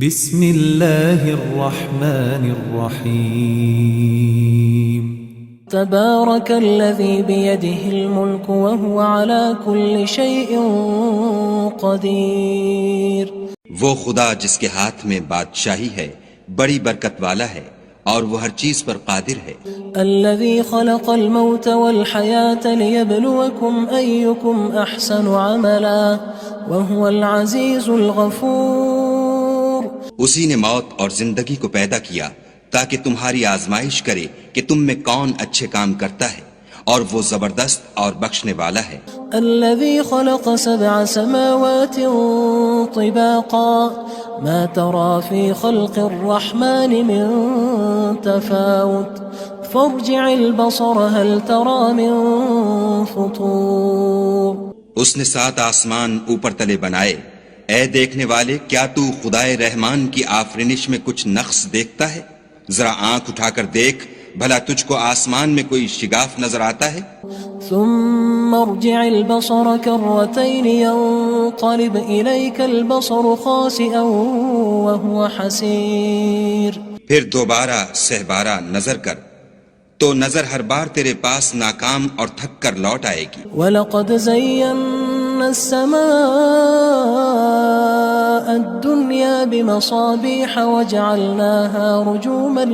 بسم اللہ الرحمن الرحیم تبارك الذي بيده الملك وهو على كل شيء قدير. وہ خدا جس کے ہاتھ میں بادشاہی ہے بڑی برکت والا ہے اور وہ ہر چیز پر قادر ہے. الذي خلق الموت والحياة ليبلوكم أيكم أحسن عملا وهو العزيز الغفور. اسی نے موت اور زندگی کو پیدا کیا تاکہ تمہاری آزمائش کرے کہ تم میں کون اچھے کام کرتا ہے اور وہ زبردست اور بخشنے والا ہے. الذي خلق 7 سماوات طباقا ما ترى في خلق الرحمن من تفاوت فارجع البصر هل ترى من فطور. اس نے 7 آسمان اوپر تلے بنائے. اے دیکھنے والے کیا تو خدائے رحمان کی آفرینش میں کچھ نقص دیکھتا ہے؟ ذرا آنکھ اٹھا کر دیکھ بھلا تجھ کو آسمان میں کوئی شگاف نظر آتا ہے؟ ثم ارجع البصر كرتين ينقلب إليك البصر خاسئا وهو حسير. پھر دوبارہ سہبارہ نظر کر تو نظر ہر بار تیرے پاس ناکام اور تھک کر لوٹ آئے گی. وَلَقَدْ زَيَّنَّا السَّمَاءَ الدُّنْيَا بِمَصَابِيحَ وَجَعَلْنَاهَا رُجُومًا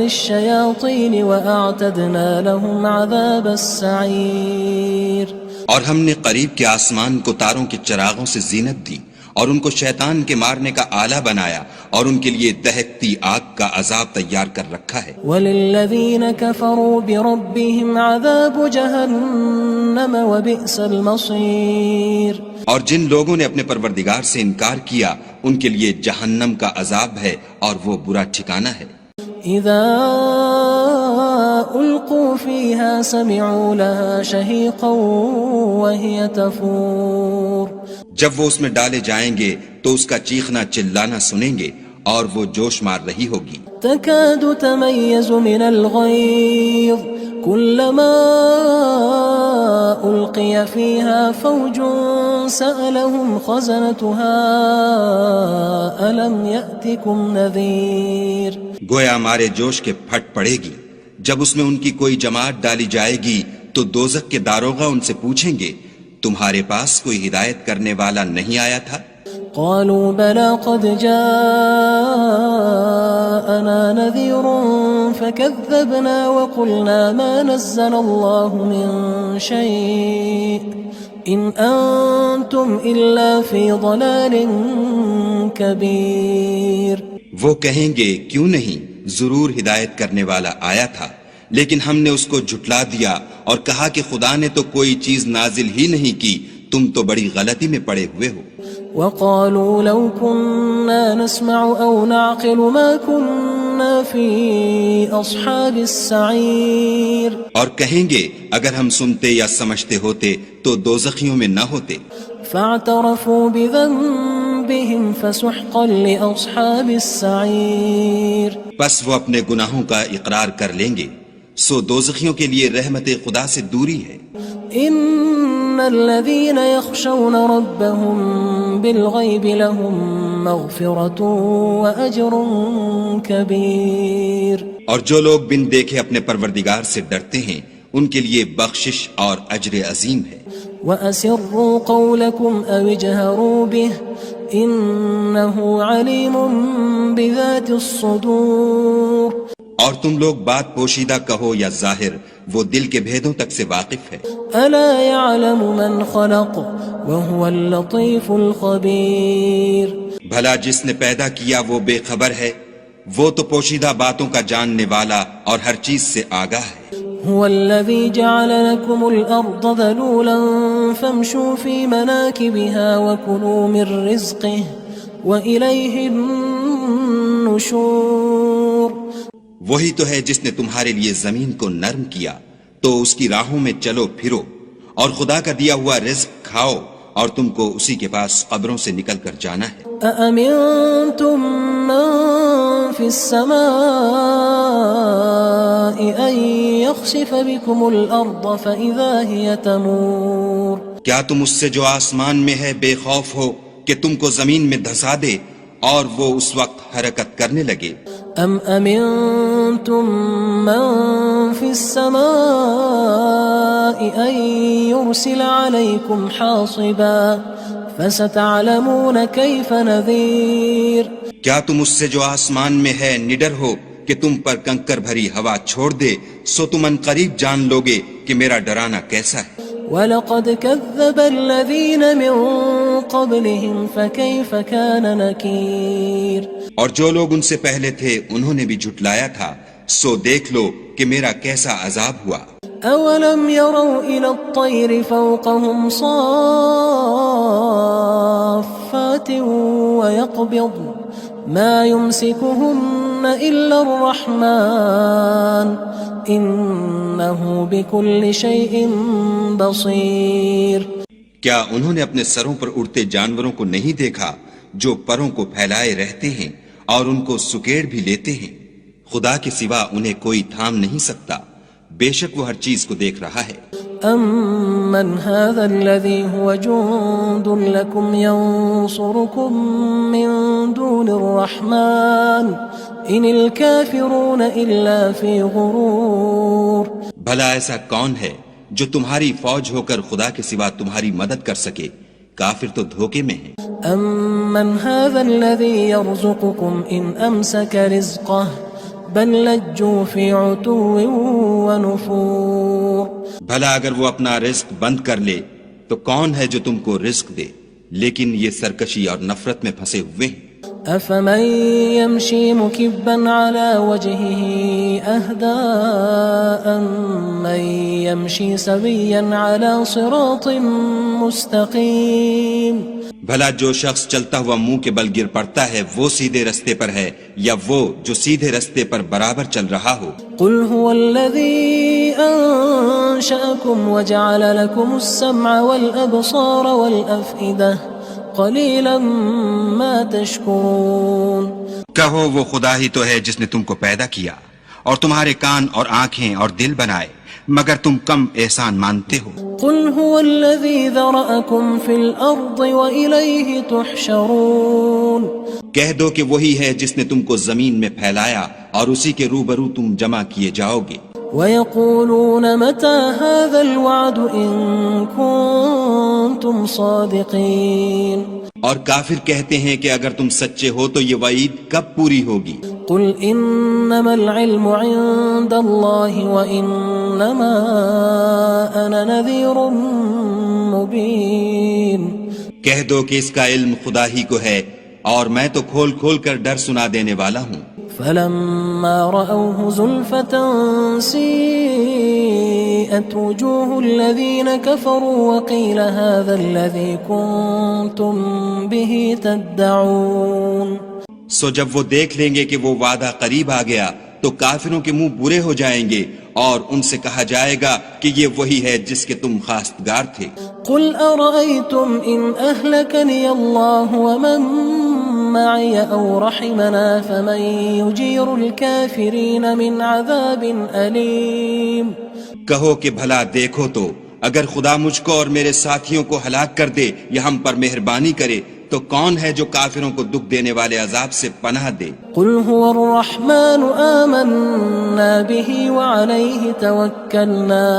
لِلشَّيَاطِينِ وَأَعْتَدْنَا لَهُمْ عَذَابَ السَّعِيرِ. اور ہم نے قریب کے آسمان کو تاروں کے چراغوں سے زینت دی اور ان کو شیطان کے مارنے کا آلہ بنایا اور ان کے لیے دہکتی آگ کا عذاب تیار کر رکھا ہے. وَلِلَّذِينَ كَفَرُوا بِرَبِّهِمْ عَذَابُ جَهَنَّمَ وَبِئْسَ الْمَصِيرُ. اور جن لوگوں نے اپنے پروردگار سے انکار کیا ان کے لیے جہنم کا عذاب ہے اور وہ برا ٹھکانہ ہے. اذا القوا فيها سمعوا لها شهيقا وهي تفور. جب وہ اس میں ڈالے جائیں گے تو اس کا چیخنا چلانا سنیں گے اور وہ جوش مار رہی ہوگی. تكاد تميز من الغيظ كلما ألقي فيها فوج سألهم خزنتها ألم يأتكم نذير. گویا مارے جوش کے پھٹ پڑے گی. جب اس میں ان کی کوئی جماعت ڈالی جائے گی تو دوزخ کے داروغہ ان سے پوچھیں گے تمہارے پاس کوئی ہدایت کرنے والا نہیں آیا تھا؟ قالوا بلى قد جاءنا نذير فكذبنا وقلنا ما نزل الله من شيء إن أنتم إلا في ضلال كبير. وہ کہیں گے کیوں نہیں، ضرور ہدایت کرنے والا آیا تھا لیکن ہم نے اس کو جھٹلا دیا اور کہا کہ خدا نے تو کوئی چیز نازل ہی نہیں کی، تم تو بڑی غلطی میں پڑے ہوئے ہو. وقالوا لو كنا نسمع أو نعقل ما كنا في أصحاب السعير. اور کہیں گے اگر ہم سنتے یا سمجھتے ہوتے تو دوزخیوں میں نہ ہوتے. فاعترفوا بذنبهم فسحقا لأصحاب السعير. پس وہ اپنے گناہوں کا اقرار کر لیں گے سو دوزخیوں کے لیے رحمت خدا سے دوری ہے. ان الذين يخشون ربهم بالغيب لهم مغفرة وأجر كبير. اور جو لوگ بن دیکھے اپنے پروردگار سے ڈرتے ہیں ان کے لیے بخشش اور اجر عظیم ہے. وَأَسِرُّوا قَوْلَكُمْ أَوِ اجْهَرُوا بِهِ إِنَّهُ عَلِيمٌ بِذَاتِ الصُّدُورِ. اور تم لوگ بات پوشیدہ کہو یا ظاہر وہ دل کے بھیدوں تک سے واقف ہے. أَلَا يَعْلَمُ مَنْ خَلَقَ وَهُوَ اللَّطِيفُ الْخَبِيرُ. بھلا جس نے پیدا کیا وہ بے خبر ہے، وہ تو پوشیدہ باتوں کا جاننے والا اور ہر چیز سے آگاہ ہے. هو الذي جعل لكم الأرض ذلولا فامشوا في مناكبها وكلوا من رزقه وإليه النشور. وہی تو ہے جس نے تمہارے لیے زمین کو نرم کیا تو اس کی راہوں میں چلو پھرو اور خدا کا دیا ہوا رزق کھاؤ اور تم کو اسی کے پاس قبروں سے نکل کر جانا ہے. أأمنتم من في السماء أن يخسف بكم الأرض فإذا هي تمور. کیا تم اس سے جو آسمان میں ہے بے خوف ہو کہ تم کو زمین میں دھسا دے اور وہ اس وقت حرکت کرنے لگے؟ ام امنتم من في السماء ان يرسل عليكم حاصبا فستعلمون كيف نذير کیا تم اس سے جو آسمان میں ہے نڈر ہو کہ تم پر کنکر بھری ہوا چھوڑ دے، سو تم ان قریب جان لوگے کہ میرا ڈرانا کیسا ہے۔ وَلَقَدْ كَذَّبَ الَّذِينَ مِن قَبْلِهِمْ فَكَيْفَ كَانَ نَكِيرٌ اور جو لوگ ان سے پہلے تھے انہوں نے بھی جھٹلایا تھا، سو دیکھ لو کہ میرا کیسا عذاب ہوا۔ أَوَلَمْ يَرَوْا إِلَى الطَّيْرِ فَوْقَهُمْ صَافَّاتٍ وَيَقْبِضْنَ مَا يُمْسِكُهُنَّ إِلَّا الرَّحْمَنُ إِنَّهُ بِكُلِّ شَيْءٍ بَصِيرٌ کیا انہوں نے اپنے سروں پر اڑتے جانوروں کو نہیں دیکھا جو پروں کو پھیلائے رہتے ہیں اور ان کو سکیڑ بھی لیتے ہیں؟ خدا کے سوا انہیں کوئی تھام نہیں سکتا، بے شک وہ ہر چیز کو دیکھ رہا ہے۔ أَمَّنْ هَذَا الَّذِي هُوَ جُندٌ لَكُمْ يَنصُرُكُم مِّن دُونِ الرَّحْمَنِ إِنِ الْكَافِرُونَ إِلَّا فِي غُرُورٍ بھلا ایسا کون ہے جو تمہاری فوج ہو کر خدا کے سوا تمہاری مدد کر سکے؟ کافر تو دھوکے میں ہیں۔ أَمَّنْ هَذَا الَّذِي يَرْزُقُكُمْ إِنْ أَمْسَكَ رِزْقَهُ بَلْ لَجُّوا فِي عُتُوٍّ وَنُفُورٍ بھلا اگر وہ اپنا رزق بند کر لے تو کون ہے جو تم کو رزق دے؟ لیکن یہ سرکشی اور نفرت میں پھنسے ہوئے ہیں۔ أَفَمَن يَمْشِي مُكِبًّا عَلَى وَجْهِهِ أَهْدَىٰ أَمَّن يَمْشِي سَوِيًّا عَلَى صِرَاطٍ مُّسْتَقِيمٍ بھلا جو شخص چلتا ہوا منہ کے بل گر پڑتا ہے وہ سیدھے رستے پر ہے یا وہ جو سیدھے رستے پر برابر چل رہا ہو؟ قُلْ هُوَ الَّذِي أَنشَأَكُمْ وَجَعَلَ لَكُمُ السَّمْعَ وَالْأَبْصَارَ وَالْأَفْئِدَةَ قَلِيلًا مَا تَشْكُرُونَ کہو وہ خدا ہی تو ہے جس نے تم کو پیدا کیا اور تمہارے کان اور آنکھیں اور دل بنائے، مگر تم کم احسان مانتے ہو۔ قُلْ هُوَ الَّذِي ذَرَأَكُمْ فِي الْأَرْضِ وَإِلَيْهِ تُحْشَرُونَ کہہ دو کہ وہی ہے جس نے تم کو زمین میں پھیلایا اور اسی کے روبرو تم جمع کیے جاؤ گے۔ وَيَقُولُونَ مَتَى هَذَا الْوَعْدُ إِن كُنتُمْ صَادِقِينَ اور کافر کہتے ہیں کہ اگر تم سچے ہو تو یہ وعید کب پوری ہوگی؟ قُلْ إِنَّمَا الْعِلْمُ عِندَ اللَّهِ وَإِنَّمَا أَنَا نَذِيرٌ مُّبِينٌ کہہ دو کہ اس کا علم خدا ہی کو ہے اور میں تو کھول کھول کر ڈر سنا دینے والا ہوں۔ فَلَمَّا رَأَوْهُ زُلْفَةً سِيئَتْ وُجُوهُ الَّذِينَ كَفَرُوا وَقِيلَ هَذَا الَّذِي كُنتُم بِهِ تَدَّعُونَ سو جب وہ دیکھ لیں گے کہ وہ وعدہ قریب آ گیا تو کافروں کے منہ برے ہو جائیں گے اور ان سے کہا جائے گا کہ یہ وہی ہے جس کے تم خواستگار تھے۔ قُلْ أَرَأَيْتُمْ إِنْ أَهْلَكَنِيَ اللَّهُ وَمَن مَّعِيَ أَوْ رَحِمَنَا فَمَن يُجِيرُ الْكَافِرِينَ مِنْ عَذَابٍ أَلِيمٍ کہو کہ بھلا دیکھو تو اگر خدا مجھ کو اور میرے ساتھیوں کو ہلاک کر دے یا ہم پر مہربانی کرے تو کون ہے جو کافروں کو دکھ دینے والے عذاب سے پناہ دے؟ قُلْ هُوَ الرَّحْمَنُ آمَنَّا بِهِ وَعَلَيْهِ تَوَكَّلْنَا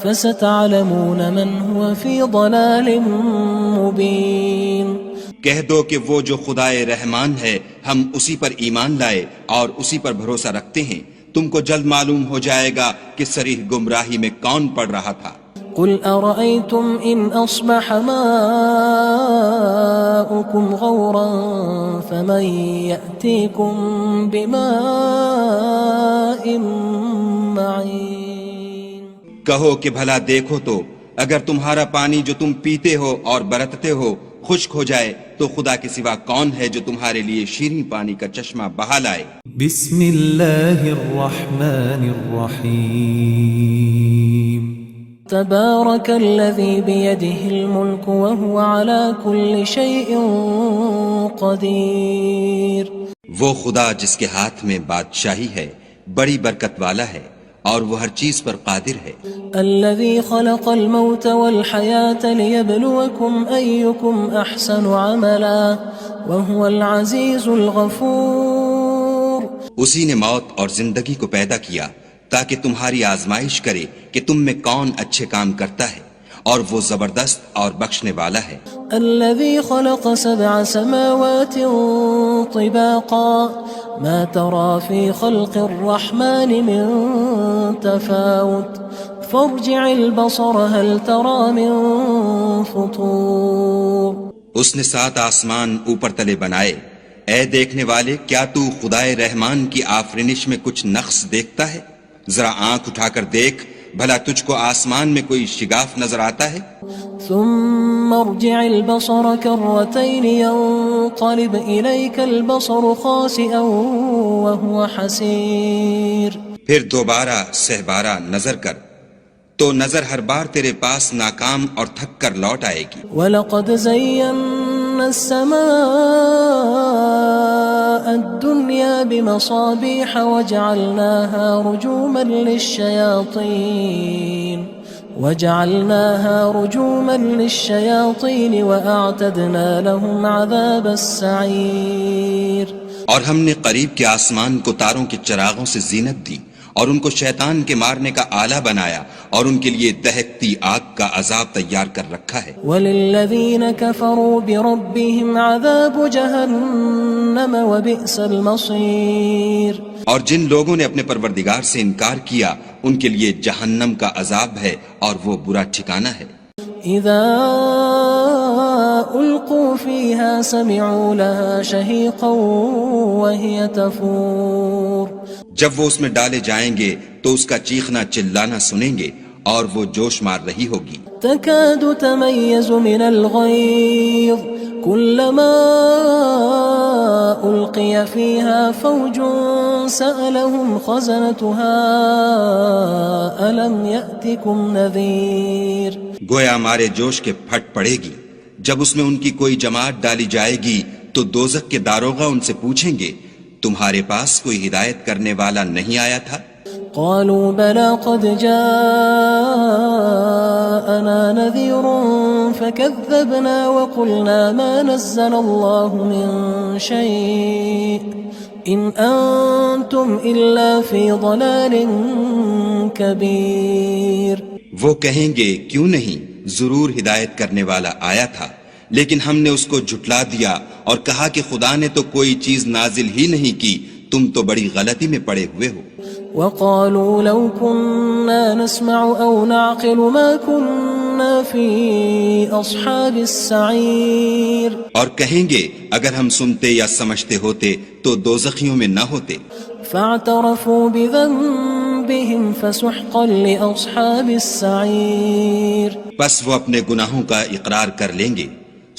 فَسَتَعْلَمُونَ مَنْ هُوَ فِي ضَلَالٍ مُّبِينٍ کہہ دو کہ وہ جو خدائے رحمان ہے ہم اسی پر ایمان لائے اور اسی پر بھروسہ رکھتے ہیں، تم کو جلد معلوم ہو جائے گا کہ صریح گمراہی میں کون پڑ رہا تھا۔ قُلْ أَرَأَيْتُمْ إِنْ أَصْبَحَ مَاؤُكُمْ غَوْرًا فَمَن يَأْتِيكُم بِمَاءٍ مَّعِينٍ کہو کہ بھلا دیکھو تو اگر تمہارا پانی جو تم پیتے ہو اور برتتے ہو خشک ہو جائے تو خدا کے سوا کون ہے جو تمہارے لیے شیریں پانی کا چشمہ بہا لائے؟ بسم اللہ الرحمن الرحیم تبارك الذي بيده الملك وهو على كل شيء قدير وہ خدا جس کے ہاتھ میں بادشاہی ہے بڑی برکت والا ہے اور وہ ہر چیز پر قادر ہے. الذي خلق الموت والحياة ليبلوكم أيكم أحسن عملا وهو العزيز الغفور. اسی نے موت اور زندگی کو پیدا کیا تاکہ تمہاری آزمائش کرے کہ تم میں کون اچھے کام کرتا ہے، اور وہ زبردست اور بخشنے والا ہے. الذي خلق 7 سماوات طباقا ما ترى في خلق الرحمن من تفاوت فارجع البصر هل ترى من فطور. اس نے 7 آسمان اوپر تلے بنائے. اے دیکھنے والے، کیا تو خدائے رحمان کی آفرینش میں کچھ نقص دیکھتا ہے؟ ذرا آنکھ اٹھا کر دیکھ، بھلا تجھ کو آسمان میں کوئی شگاف نظر آتا ہے؟ ثم ارجع البصر كرتين ينقلب إليك البصر خاسئا وهو حسير. پھر دوبارہ سہبارہ نظر کر تو نظر ہر بار تیرے پاس ناکام اور تھک کر لوٹ آئے گی. وَلَقَدْ زَيَّنَّا السَّمَاءَ الدُّنْيَا بِمَصَابِيحَ وَجَعَلْنَاهَا رُجُومًا لِلشَّيَاطِينِ وَأَعْتَدْنَا لَهُمْ عَذَابَ السَّعِيرِ. اور ہم نے قریب کے آسمان کو تاروں کے چراغوں سے زینت دی اور ان کو شیطان کے مارنے کا آلہ بنایا اور ان کے لیے دہکتی آگ کا عذاب تیار کر رکھا ہے. وَلِلَّذِينَ كَفَرُوا بِرَبِّهِمْ عَذَابُ جَهَنَّمَ وَبِئْسَ الْمَصِيرُ. اور جن لوگوں نے اپنے پروردگار سے انکار کیا ان کے لیے جہنم کا عذاب ہے اور وہ برا ٹھکانہ ہے. اذا القوا فيها سمعوا لها شهيقا وهي تفور. جب وہ اس میں ڈالے جائیں گے تو اس کا چیخنا چلانا سنیں گے اور وہ جوش مار رہی ہوگی. تكاد تميز من الغيظ كلما ألقي فيها فوج سألهم خزنتها ألم يأتكم نذير. گویا ہمارے جوش کے پھٹ پڑے گی. جب اس میں ان کی کوئی جماعت ڈالی جائے گی تو دوزخ کے داروغہ ان سے پوچھیں گے تمہارے پاس کوئی ہدایت کرنے والا نہیں آیا تھا؟ قالوا بلى قد جاءنا نذير فكذبنا وقلنا ما نزل الله من شيء إن أنتم إلا في ضلال كبير. وہ کہیں گے کیوں نہیں، ضرور ہدایت کرنے والا آیا تھا، لیکن ہم نے اس کو جھٹلا دیا اور کہا کہ خدا نے تو کوئی چیز نازل ہی نہیں کی، تم تو بڑی غلطی میں پڑے ہوئے ہو. وقالوا لو كنا نسمع أو نعقل ما كنا في أصحاب السعير. اور کہیں گے اگر ہم سنتے یا سمجھتے ہوتے تو دوزخیوں میں نہ ہوتے. فاعترفوا بذنبهم فسحقا لأصحاب السعير. بس وہ اپنے گناہوں کا اقرار کر لیں گے،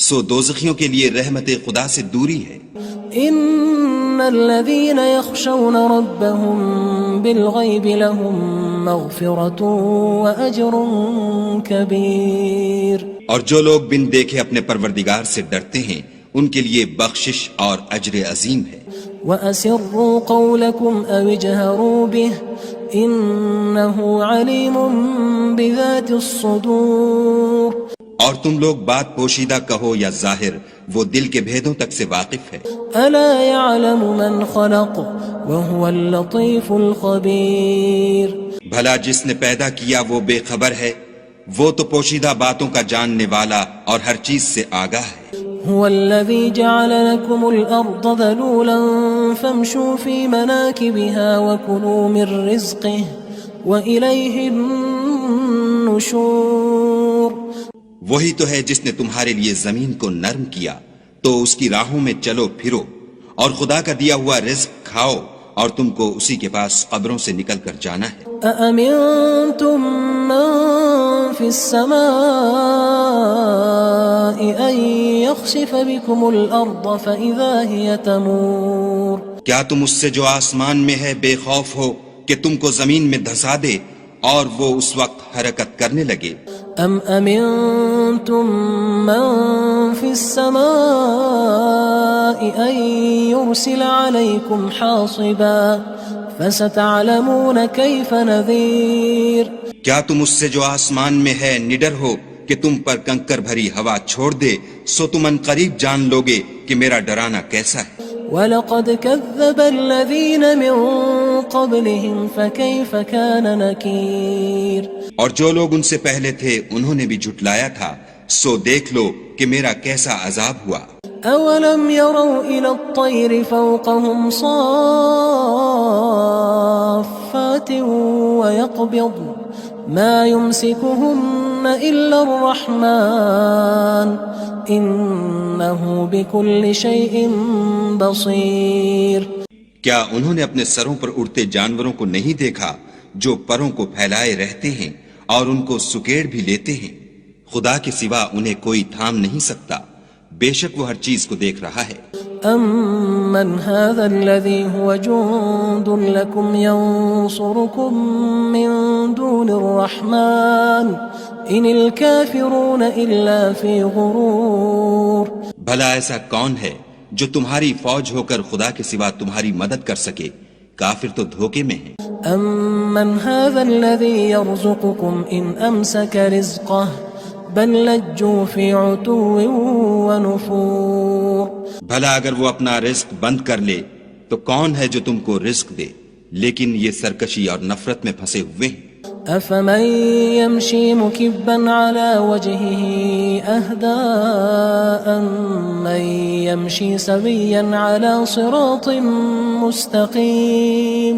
سو دوزخیوں کے لیے رحمت خدا سے دوری ہے. ان الذين يخشون ربهم بالغيب لهم مغفرة واجر كبير. اور جو لوگ بن دیکھے اپنے پروردگار سے ڈرتے ہیں ان کے لیے بخشش اور اجر عظیم ہے. واسروا قولكم او اجهروا به انه عليم بذات الصدور. اور تم لوگ بات پوشیدہ کہو یا ظاہر، وہ دل کے بھیدوں تک سے واقف ہے. الا يعلم من خلق وهو اللطيف الخبير. بھلا جس نے پیدا کیا وہ بے خبر ہے، وہ تو پوشیدہ باتوں کا جاننے والا اور ہر چیز سے آگاہ ہے. هو الذي جعل لكم الأرض ذلولا فامشوا في مناكبها وكلوا من رزقه وإليه النشور. وہی تو ہے جس نے تمہارے لیے زمین کو نرم کیا تو اس کی راہوں میں چلو پھرو اور خدا کا دیا ہوا رزق کھاؤ اور تم کو اسی کے پاس قبروں سے نکل کر جانا ہے. أأمنتم من في السماء أن يخسف بكم الأرض فإذا هي تمور. کیا تم اس سے جو آسمان میں ہے بے خوف ہو کہ تم کو زمین میں دھسا دے اور وہ اس وقت حرکت کرنے لگے؟ ام امنتم من في السماء ان يرسل عليكم حاصبا فستعلمون كيف نذير کیا تم اس سے جو آسمان میں ہے نڈر ہو کہ تم پر کنکر بھری ہوا چھوڑ دے، سو تم ان قریب جان لوگے کہ میرا ڈرانا کیسا ہے۔ وَلَقَدْ كَذَّبَ الَّذِينَ مِن قَبْلِهِمْ فَكَيْفَ كَانَ نَكِيرٌ اور جو لوگ ان سے پہلے تھے انہوں نے بھی جھٹلایا تھا، سو دیکھ لو کہ میرا کیسا عذاب ہوا۔ أَوَلَمْ يَرَوْا إِلَى الطَّيْرِ فَوْقَهُمْ صَافَّاتٍ وَيَقْبِضْنَ مَا يُمْسِكُهُنَّ إِلَّا الرَّحْمَنُ إِنَّهُ بِكُلِّ شَيْءٍ بَصِيرٌ کیا انہوں نے اپنے سروں پر اڑتے جانوروں کو نہیں دیکھا جو پروں کو پھیلائے رہتے ہیں اور ان کو سکیڑ بھی لیتے ہیں؟ خدا کے سوا انہیں کوئی تھام نہیں سکتا، بے شک وہ ہر چیز کو دیکھ رہا ہے۔ أَمَّنْ هَذَا الَّذِي هُوَ جُندٌ لَكُمْ يَنصُرُكُم مِّن دُونِ الرَّحْمَنِ إِنِ الْكَافِرُونَ إِلَّا فِي غُرُورٍ بھلا ایسا کون ہے جو تمہاری فوج ہو کر خدا کے سوا تمہاری مدد کر سکے؟ کافر تو دھوکے میں ہیں۔ أَمَّنْ هَذَا الَّذِي يَرْزُقُكُمْ إِنْ أَمْسَكَ رِزْقَهُ بَل لَجُّوا فِي عُتُوٍّ وَنُفُورٍ بھلا اگر وہ اپنا رزق بند کر لے تو کون ہے جو تم کو رزق دے؟ لیکن یہ سرکشی اور نفرت میں پھنسے ہوئے ہیں۔ أَفَمَن يَمْشِي مُكِبًّا عَلَى وَجْهِهِ أَهْدَىٰ أَمَّن يَمْشِي سَوِيًّا عَلَى صِرَاطٍ مُّسْتَقِيمٍ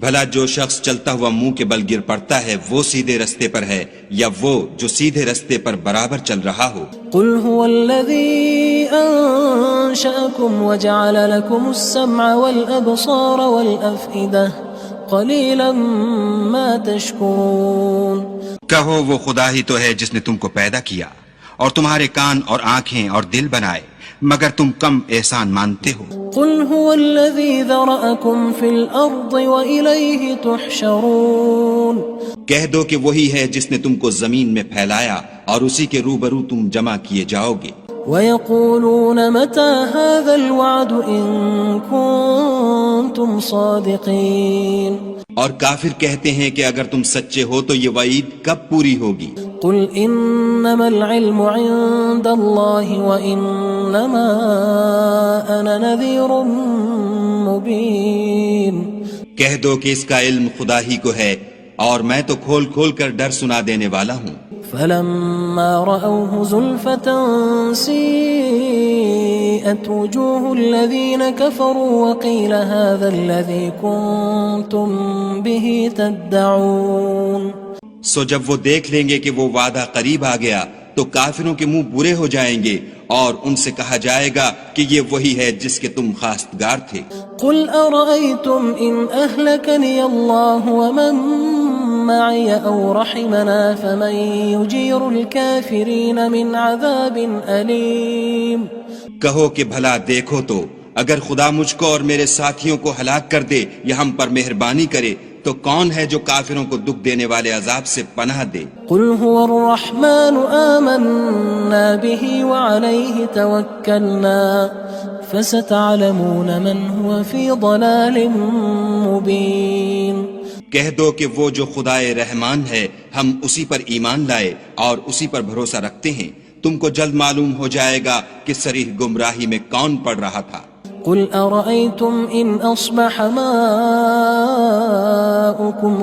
بھلا جو شخص چلتا ہوا منہ کے بل گر پڑتا ہے وہ سیدھے رستے پر ہے یا وہ جو سیدھے رستے پر برابر چل رہا ہو؟ قُلْ هُوَ الَّذِي أَنشَأَكُمْ وَجَعَلَ لَكُمُ السَّمْعَ وَالْأَبْصَارَ وَالْأَفْئِدَةَ قَلِيلًا مَا تَشْكُرُونَ کہو وہ خدا ہی تو ہے جس نے تم کو پیدا کیا اور تمہارے کان اور آنکھیں اور دل بنائے، مگر تم کم احسان مانتے ہو۔ قُلْ هُوَ الَّذِي ذَرَأَكُمْ فِي الْأَرْضِ وَإِلَيْهِ تُحْشَرُونَ کہہ دو کہ وہی ہے جس نے تم کو زمین میں پھیلایا اور اسی کے روبرو تم جمع کیے جاؤ گے۔ وَيَقُولُونَ مَتَى هَذَا الْوَعْدُ إِن كُنتُمْ صَادِقِينَ اور کافر کہتے ہیں کہ اگر تم سچے ہو تو یہ وعید کب پوری ہوگی؟ قُلْ إِنَّمَا الْعِلْمُ عِندَ اللَّهِ وَإِنَّمَا أَنَا نَذِيرٌ مُّبِينٌ کہہ دو کہ اس کا علم خدا ہی کو ہے اور میں تو کھول کھول کر ڈر سنا دینے والا ہوں۔ فَلَمَّا رَأَوْهُ زُلْفَةً سِيئَتْ وُجُوهُ الَّذِينَ كَفَرُوا وَقِيلَ هَذَا الَّذِي كُنتُم بِهِ تَدَّعُونَ سو جب وہ دیکھ لیں گے کہ وہ وعدہ قریب آ گیا تو کافروں کے منہ برے ہو جائیں گے اور ان سے کہا جائے گا کہ یہ وہی ہے جس کے تم خواستگار تھے۔ قُلْ أَرَأَيْتُمْ إِنْ أَهْلَكَنِيَ اللَّهُ وَمَن مَّعِيَ أَوْ رَحِمَنَا فَمَن يُجِيرُ الْكَافِرِينَ مِنْ عَذَابٍ أَلِيمٍ کہو کہ بھلا دیکھو تو اگر خدا مجھ کو اور میرے ساتھیوں کو ہلاک کر دے یا ہم پر مہربانی کرے تو کون ہے جو کافروں کو دکھ دینے والے عذاب سے پناہ دے؟ قُلْ هُوَ الرَّحْمَنُ آمَنَّا بِهِ وَعَلَيْهِ تَوَكَّلْنَا فَسَتَعْلَمُونَ مَنْ هُوَ فِي ضَلَالٍ مُّبِينٍ کہہ دو کہ وہ جو خدائے رحمان ہے ہم اسی پر ایمان لائے اور اسی پر بھروسہ رکھتے ہیں، تم کو جلد معلوم ہو جائے گا کہ صریح گمراہی میں کون پڑ رہا تھا۔ قُلْ أَرَأَيْتُمْ إِنْ أَصْبَحَ مَاؤُكُمْ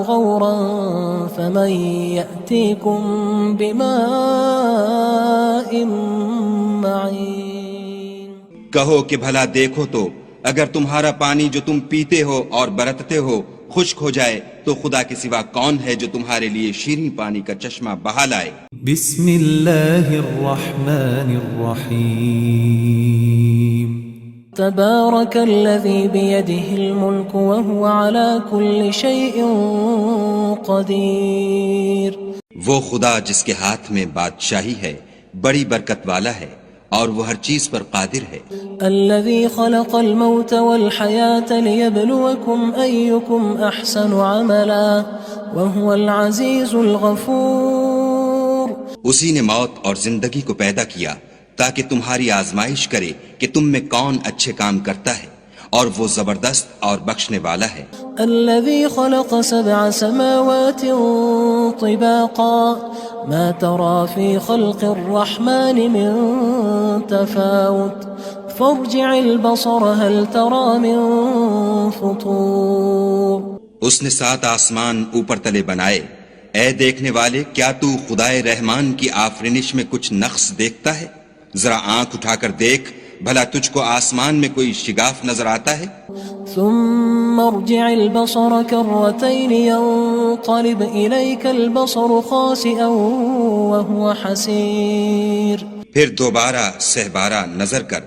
غَوْرًا فَمَن يَأْتِيكُم بِمَاءٍ مَّعِينٍ کہو کہ بھلا دیکھو تو اگر تمہارا پانی جو تم پیتے ہو اور برتتے ہو خشک ہو جائے تو خدا کے سوا کون ہے جو تمہارے لیے شیریں پانی کا چشمہ بہا لائے؟ بسم اللہ الرحمن الرحیم تبارك الذي بيده الملك وهو على كل شيء قدير وہ خدا جس کے ہاتھ میں بادشاہی ہے بڑی برکت والا ہے اور وہ ہر چیز پر قادر ہے۔ الذي خلق الموت والحياة ليبلوكم أيكم أحسن عملا وهو العزيز الغفور اسی نے موت اور زندگی کو پیدا کیا تاکہ تمہاری آزمائش کرے کہ تم میں کون اچھے کام کرتا ہے، اور وہ زبردست اور بخشنے والا ہے۔ الذي خلق 7 سماوات طباقا ما ترى في خلق الرحمن من تفاوت فارجع البصر هل ترى من فطور۔ اس نے 7 آسمان اوپر تلے بنائے، اے دیکھنے والے کیا تو خدائے رحمان کی آفرینش میں کچھ نقص دیکھتا ہے؟ ذرا آنکھ اٹھا کر دیکھ، بھلا تجھ کو آسمان میں کوئی شگاف نظر آتا ہے؟ ثم ارجع البصر كرتين ينقلب إليك البصر خاسئا وهو حسير۔ پھر دوبارہ سہبارہ نظر کر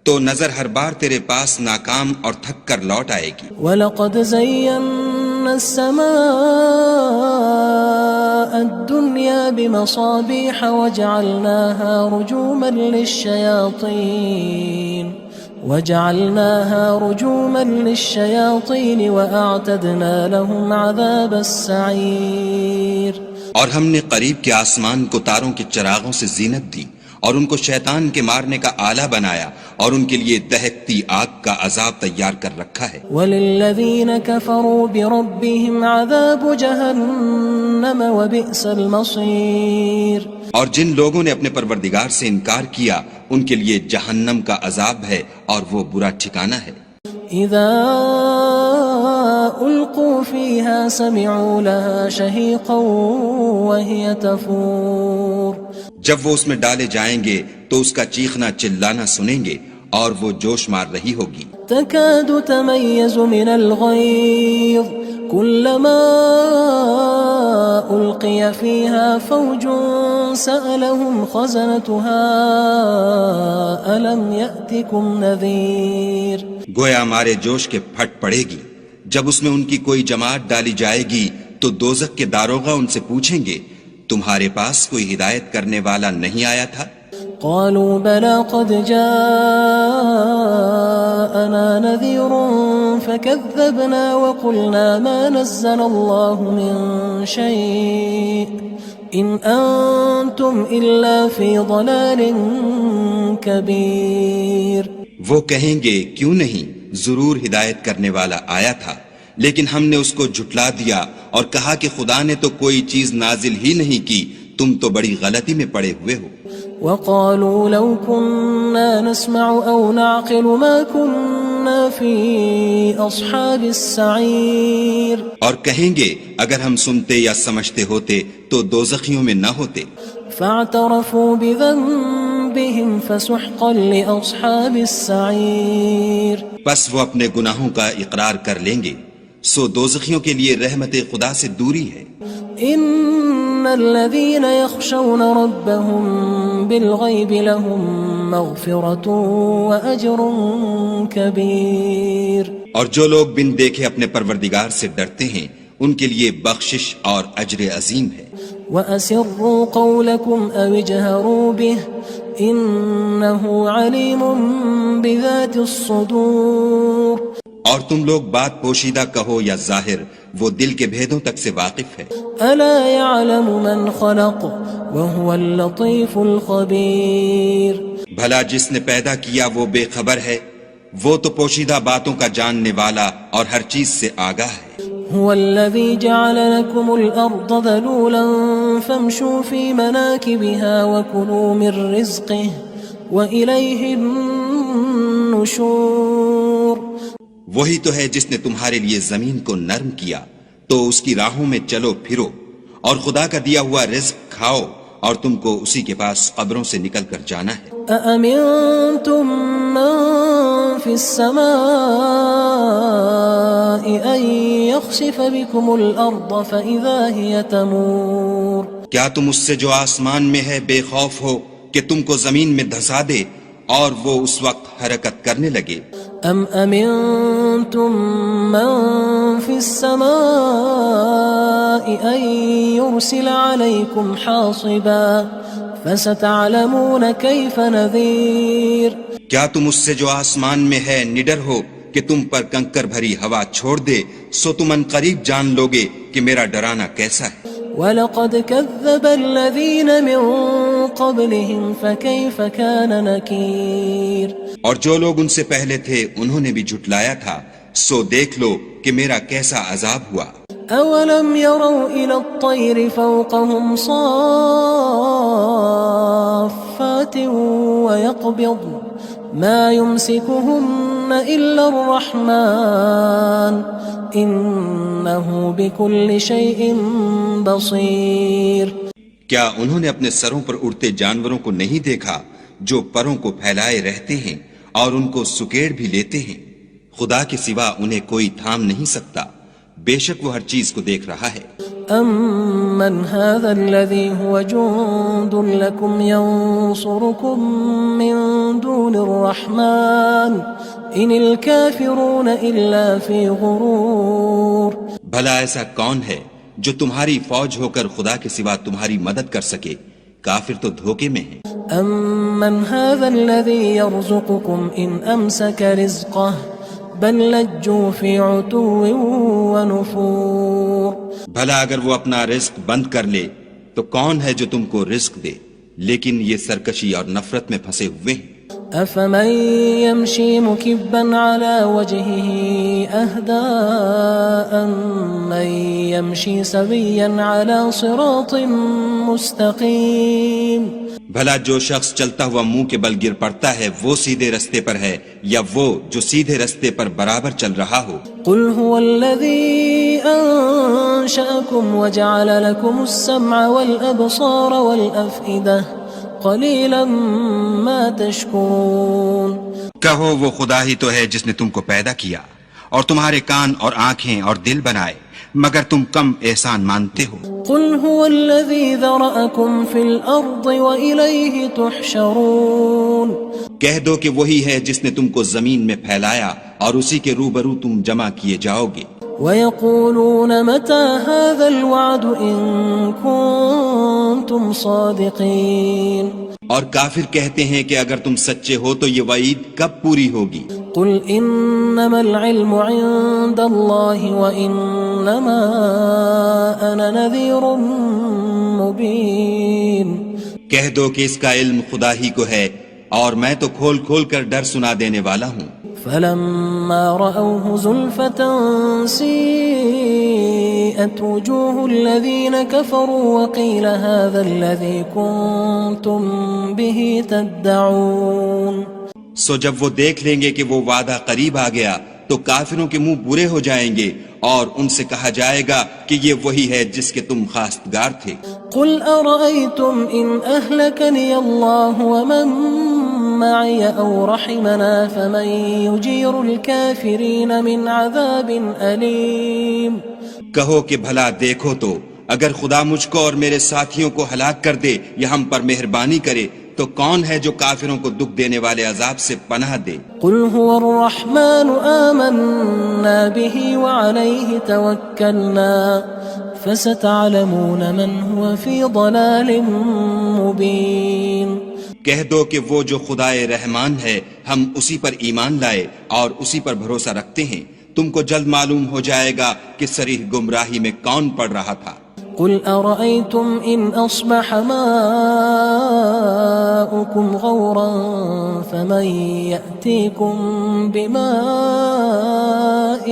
تو نظر ہر بار تیرے پاس ناکام اور تھک کر لوٹ آئے گی۔ وَلَقَدْ زَيَّنَّا السَّمَاءَ الدُّنْيَا بِمَصَابِيحَ وَجَعَلْنَاهَا رُجُومًا لِلشَّيَاطِينِ وَأَعْتَدْنَا لَهُمْ عَذَابَ السَّعِيرِ۔ اور ہم نے قریب کے آسمان کو تاروں کے چراغوں سے زینت دی اور ان کو شیطان کے مارنے کا آلہ بنایا اور ان کے لیے دہکتی آگ کا عذاب تیار کر رکھا ہے۔ وَلِلَّذِينَ كَفَرُوا بِرَبِّهِمْ عَذَابُ جَهَنَّمَ وَبِئْسَ الْمَصِيرُ۔ اور جن لوگوں نے اپنے پروردگار سے انکار کیا ان کے لیے جہنم کا عذاب ہے اور وہ برا ٹھکانہ ہے۔ اذا القوا فيها سمعوا لها شهيقا وهي تفور۔ جب وہ اس میں ڈالے جائیں گے تو اس کا چیخنا چلانا سنیں گے اور وہ جوش مار رہی ہوگی۔ تكاد تميز من الغيظ كلما ألقي فيها فوج سألهم خزنتها ألم يأتكم نذير۔ گویا ہمارے جوش کے پھٹ پڑے گی جب اس میں ان کی کوئی جماعت ڈالی جائے گی تو دوزخ کے داروغہ ان سے پوچھیں گے تمہارے پاس کوئی ہدایت کرنے والا نہیں آیا تھا؟ قالوا بلى قد جاءنا نذير فكذبنا وقلنا ما نزل الله من شيء إن أنتم إلا في ضلال كبير۔ وہ کہیں گے کیوں نہیں، ضرور ہدایت کرنے والا آیا تھا، لیکن ہم نے اس کو جھٹلا دیا اور کہا کہ خدا نے تو کوئی چیز نازل ہی نہیں کی، تم تو بڑی غلطی میں پڑے ہوئے ہو۔ وقالوا لو كنا نسمع أو نعقل ما كنا في أصحاب السعير۔ اور کہیں گے اگر ہم سنتے یا سمجھتے ہوتے تو دوزخیوں میں نہ ہوتے۔ فاعترفوا بذنبهم فسحقا لأصحاب السعير۔ پس وہ اپنے گناہوں کا اقرار کر لیں گے، سو دوزخیوں کے لیے رحمت خدا سے دوری ہے۔ ان الذين يخشون ربهم بالغيب لهم مغفرة واجر كبير۔ اور جو لوگ بن دیکھے اپنے پروردگار سے ڈرتے ہیں ان کے لیے بخشش اور اجر عظیم ہے۔ وَأَسِرُّوا قَوْلَكُمْ أَوِ اجْهَرُوا بِهِ إِنَّهُ عَلِيمٌ بِذَاتِ الصُّدُورِ۔ اور تم لوگ بات پوشیدہ کہو یا ظاہر، وہ دل کے بھیدوں تک سے واقف ہے۔ أَلَا يَعْلَمُ مَنْ خَلَقَ وَهُوَ اللَّطِيفُ الْخَبِيرُ۔ بھلا جس نے پیدا کیا وہ بے خبر ہے، وہ تو پوشیدہ باتوں کا جاننے والا اور ہر چیز سے آگاہ ہے۔ هو الذي جعل لكم الأرض ذلولا فامشوا في مناكبها وكلوا من رزقه وإليه النشور۔ وہی تو ہے جس نے تمہارے لیے زمین کو نرم کیا تو اس کی راہوں میں چلو پھرو اور خدا کا دیا ہوا رزق کھاؤ اور تم کو اسی کے پاس قبروں سے نکل کر جانا ہے۔ أأمنتم من في السماء أن يخسف بكم الأرض فإذا هي تمور۔ کیا تم اس سے جو آسمان میں ہے بے خوف ہو کہ تم کو زمین میں دھسا دے اور وہ اس وقت حرکت کرنے لگے؟ ام امنتم من في السماء ان يرسل عليكم حاصبا فستعلمون كيف نذير۔ کیا تم اس سے جو آسمان میں ہے نڈر ہو کہ تم پر کنکر بھری ہوا چھوڑ دے، سو تم ان قریب جان لوگے کہ میرا ڈرانا کیسا ہے۔ وَلَقَدْ كَذَّبَ الَّذِينَ مِن قبلهم فكيف كان نكير اور جو لوگ ان سے پہلے تھے انہوں نے بھی جھٹلایا تھا، سو دیکھ لو کہ میرا کیسا عذاب ہوا۔ أولم يروا إلى الطير فوقهم صافات ويقبض ما يمسكهن إلا الرحمن إنه بكل شيء بصير۔ کیا انہوں نے اپنے سروں پر اڑتے جانوروں کو نہیں دیکھا جو پروں کو پھیلائے رہتے ہیں اور ان کو سکیڑ بھی لیتے ہیں؟ خدا کے سوا انہیں کوئی تھام نہیں سکتا، بے شک وہ ہر چیز کو دیکھ رہا ہے۔ أَمَّنْ هَذَا الَّذِي هُوَ جُندٌ لَكُمْ يَنصُرُكُم مِّن دُونِ الرَّحْمَٰنِ إِنِ الْكَافِرُونَ إِلَّا فِي غُرُورٍ۔ بھلا ایسا کون ہے جو تمہاری فوج ہو کر خدا کے سوا تمہاری مدد کر سکے؟ کافر تو دھوکے میں ہیں۔ أَمَّنْ هَذَا الَّذِي يَرْزُقُكُمْ إِنْ أَمْسَكَ رِزْقَهُ بل لجوا فی عتو ونفور۔ بھلا اگر وہ اپنا رزق بند کر لے تو کون ہے جو تم کو رزق دے، لیکن یہ سرکشی اور نفرت میں پھنسے ہوئے ہیں۔ افمن يمشي مكبا على وجهه اهدى أمن يمشي سويا على صراط مستقيم۔ بھلا جو شخص چلتا ہوا منہ کے بل گر پڑتا ہے وہ سیدھے رستے پر ہے یا وہ جو سیدھے رستے پر برابر چل رہا ہو؟ قل هو الذي أنشأكم وجعل لكم السمع والأبصار والأفئدة قلیلا ما تشکرون۔ کہو وہ خدا ہی تو ہے جس نے تم کو پیدا کیا اور تمہارے کان اور آنکھیں اور دل بنائے، مگر تم کم احسان مانتے ہو۔ قل هو الذی ذرأکم فی الارض وإلیہ تحشرون۔ کہہ دو کہ وہی ہے جس نے تم کو زمین میں پھیلایا اور اسی کے روبرو تم جمع کیے جاؤ گے۔ وَيَقُولُونَ مَتَى هَذَا الْوَعْدُ إِن كُنتُمْ صَادِقِينَ۔ اور کافر کہتے ہیں کہ اگر تم سچے ہو تو یہ وعید کب پوری ہوگی؟ قُلْ إِنَّمَا الْعِلْمُ عِندَ اللَّهِ وَإِنَّمَا أَنَا نَذِيرٌ مُبِينٌ۔ کہہ دو کہ اس کا علم خدا ہی کو ہے اور میں تو کھول کھول کر ڈر سنا دینے والا ہوں۔ فلما رأوه زلفة سيئت وجوه الذين كفروا وقيل هذا الذي كنتم به تدعون۔ سو جب وہ دیکھ لیں گے کہ وہ وعدہ قریب آ گیا تو کافروں کے منہ برے ہو جائیں گے اور ان سے کہا جائے گا کہ یہ وہی ہے جس کے تم خواستگار تھے۔ قل أرأيتم إن أهلكني الله ومن معي أو رحمنا فمن يجير الكافرين من عذاب أليم۔ کہو کہ بھلا دیکھو تو اگر خدا مجھ کو اور میرے ساتھیوں کو ہلاک کر دے یا ہم پر مہربانی کرے تو کون ہے جو کافروں کو دکھ دینے والے عذاب سے پناہ دے؟ قل هو الرحمن آمنا به وعليه توكلنا فستعلمون من هو في ضلال مبين۔ کہہ دو کہ وہ جو خدائے رحمان ہے ہم اسی پر ایمان لائے اور اسی پر بھروسہ رکھتے ہیں، تم کو جلد معلوم ہو جائے گا کہ صریح گمراہی میں کون پڑ رہا تھا۔ قل أرأيتم إن أصبح ماؤكم غورا فمن يأتيكم بماء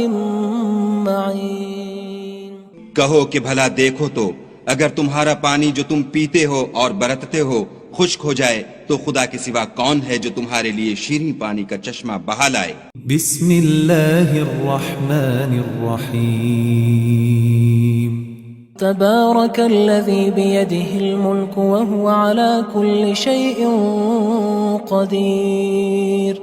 معين۔ کہو کہ بھلا دیکھو تو اگر تمہارا پانی جو تم پیتے ہو اور برتتے ہو خشک ہو جائے تو خدا کے سوا کون ہے جو تمہارے لیے شیریں پانی کا چشمہ بہا لائے؟ بسم اللہ الرحمن الرحیم۔ تبارك الذي بيده الملك وهو على كل شيء قدير۔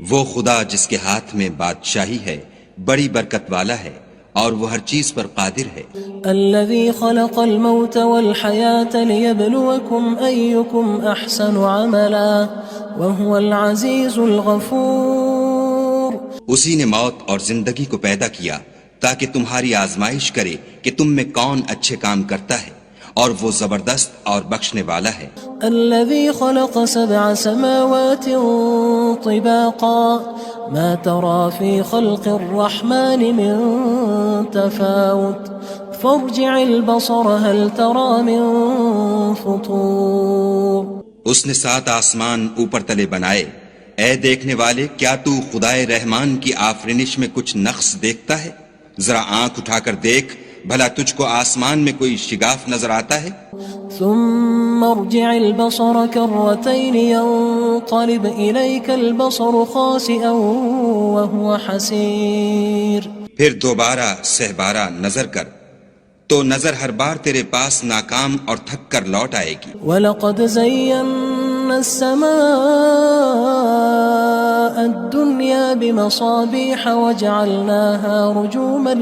وہ خدا جس کے ہاتھ میں بادشاہی ہے بڑی برکت والا ہے اور وہ ہر چیز پر قادر ہے۔ الذي خلق الموت والحياة ليبلوكم أيكم أحسن عملا وهو العزيز الغفور۔ اسی نے موت اور زندگی کو پیدا کیا تاکہ تمہاری آزمائش کرے کہ تم میں کون اچھے کام کرتا ہے اور وہ زبردست اور بخشنے والا ہے۔ الذي خلق 7 سماوات طباقا ما ترى في خلق الرحمن من تفاوت فارجع البصر هل ترى من فطور۔ اس نے 7 آسمان اوپر تلے بنائے، اے دیکھنے والے کیا تو خدائے رحمان کی آفرینش میں کچھ نقص دیکھتا ہے؟ ذرا آنکھ اٹھا کر دیکھ، بھلا تجھ کو آسمان میں کوئی شگاف نظر آتا ہے؟ ثم ارجع البصر كرتين ينقلب إليك البصر خاسئا وهو حسير. پھر دوبارہ سہبارہ نظر کر تو نظر ہر بار تیرے پاس ناکام اور تھک کر لوٹ آئے گی. وَلَقَدْ زَيَّنَّا السَّمَاءَ الدُّنْيَا بِمَصَابِيحَ وَجَعَلْنَاهَا رُجُومًا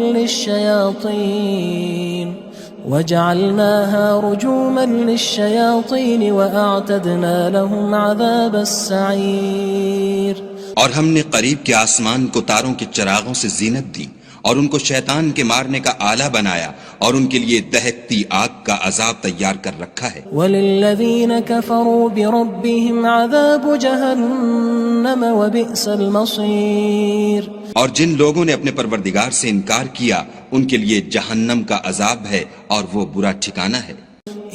لِلشَّيَاطِينِ وَأَعْتَدْنَا لَهُمْ عَذَابَ السَّعِيرِ. اور ہم نے قریب کے آسمان کو تاروں کے چراغوں سے زینت دی اور ان کو شیطان کے مارنے کا آلہ بنایا اور ان کے لیے دہکتی آگ کا عذاب تیار کر رکھا ہے. وَلِلَّذِينَ كَفَرُوا بِرَبِّهِمْ عَذَابُ جَهَنَّمَ وَبِئْسَ الْمَصِيرُ. اور جن لوگوں نے اپنے پروردگار سے انکار کیا ان کے لیے جہنم کا عذاب ہے اور وہ برا ٹھکانہ ہے.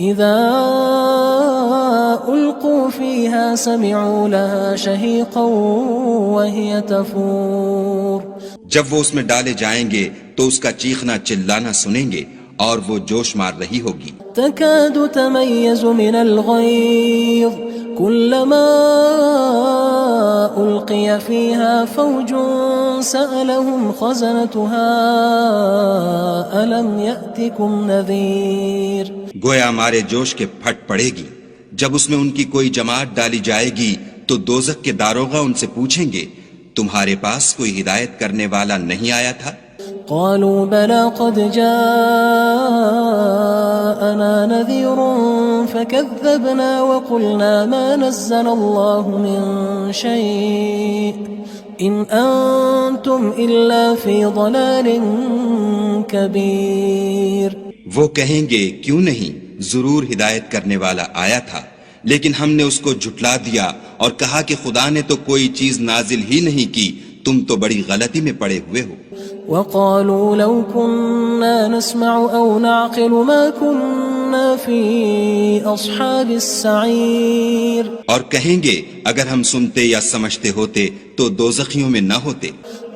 اذا القوا فيها سمعوا لها شهيقا وهي تفور. جب وہ اس میں ڈالے جائیں گے تو اس کا چیخنا چلانا سنیں گے اور وہ جوش مار رہی ہوگی. تكاد تميز من الغيظ كلما ألقي فيها فوج سألهم خزنتها ألم يأتكم نذير. گویا ہمارے جوش کے پھٹ پڑے گی جب اس میں ان کی کوئی جماعت ڈالی جائے گی تو دوزخ کے داروغہ ان سے پوچھیں گے تمہارے پاس کوئی ہدایت کرنے والا نہیں آیا تھا؟ قالوا بلى قد جاءنا نذير فكذبنا وقلنا ما نزل الله من شيء إن أنتم إلا في ضلال كبير. وہ کہیں گے کیوں نہیں، ضرور ہدایت کرنے والا آیا تھا، لیکن ہم نے اس کو جھٹلا دیا اور کہا کہ خدا نے تو کوئی چیز نازل ہی نہیں کی، تم تو بڑی غلطی میں پڑے ہوئے ہو. وقالوا لو كنا نسمع أو نعقل ما كنا في أصحاب السعير. اور کہیں گے اگر ہم سنتے یا سمجھتے ہوتے تو دوزخیوں میں نہ ہوتے.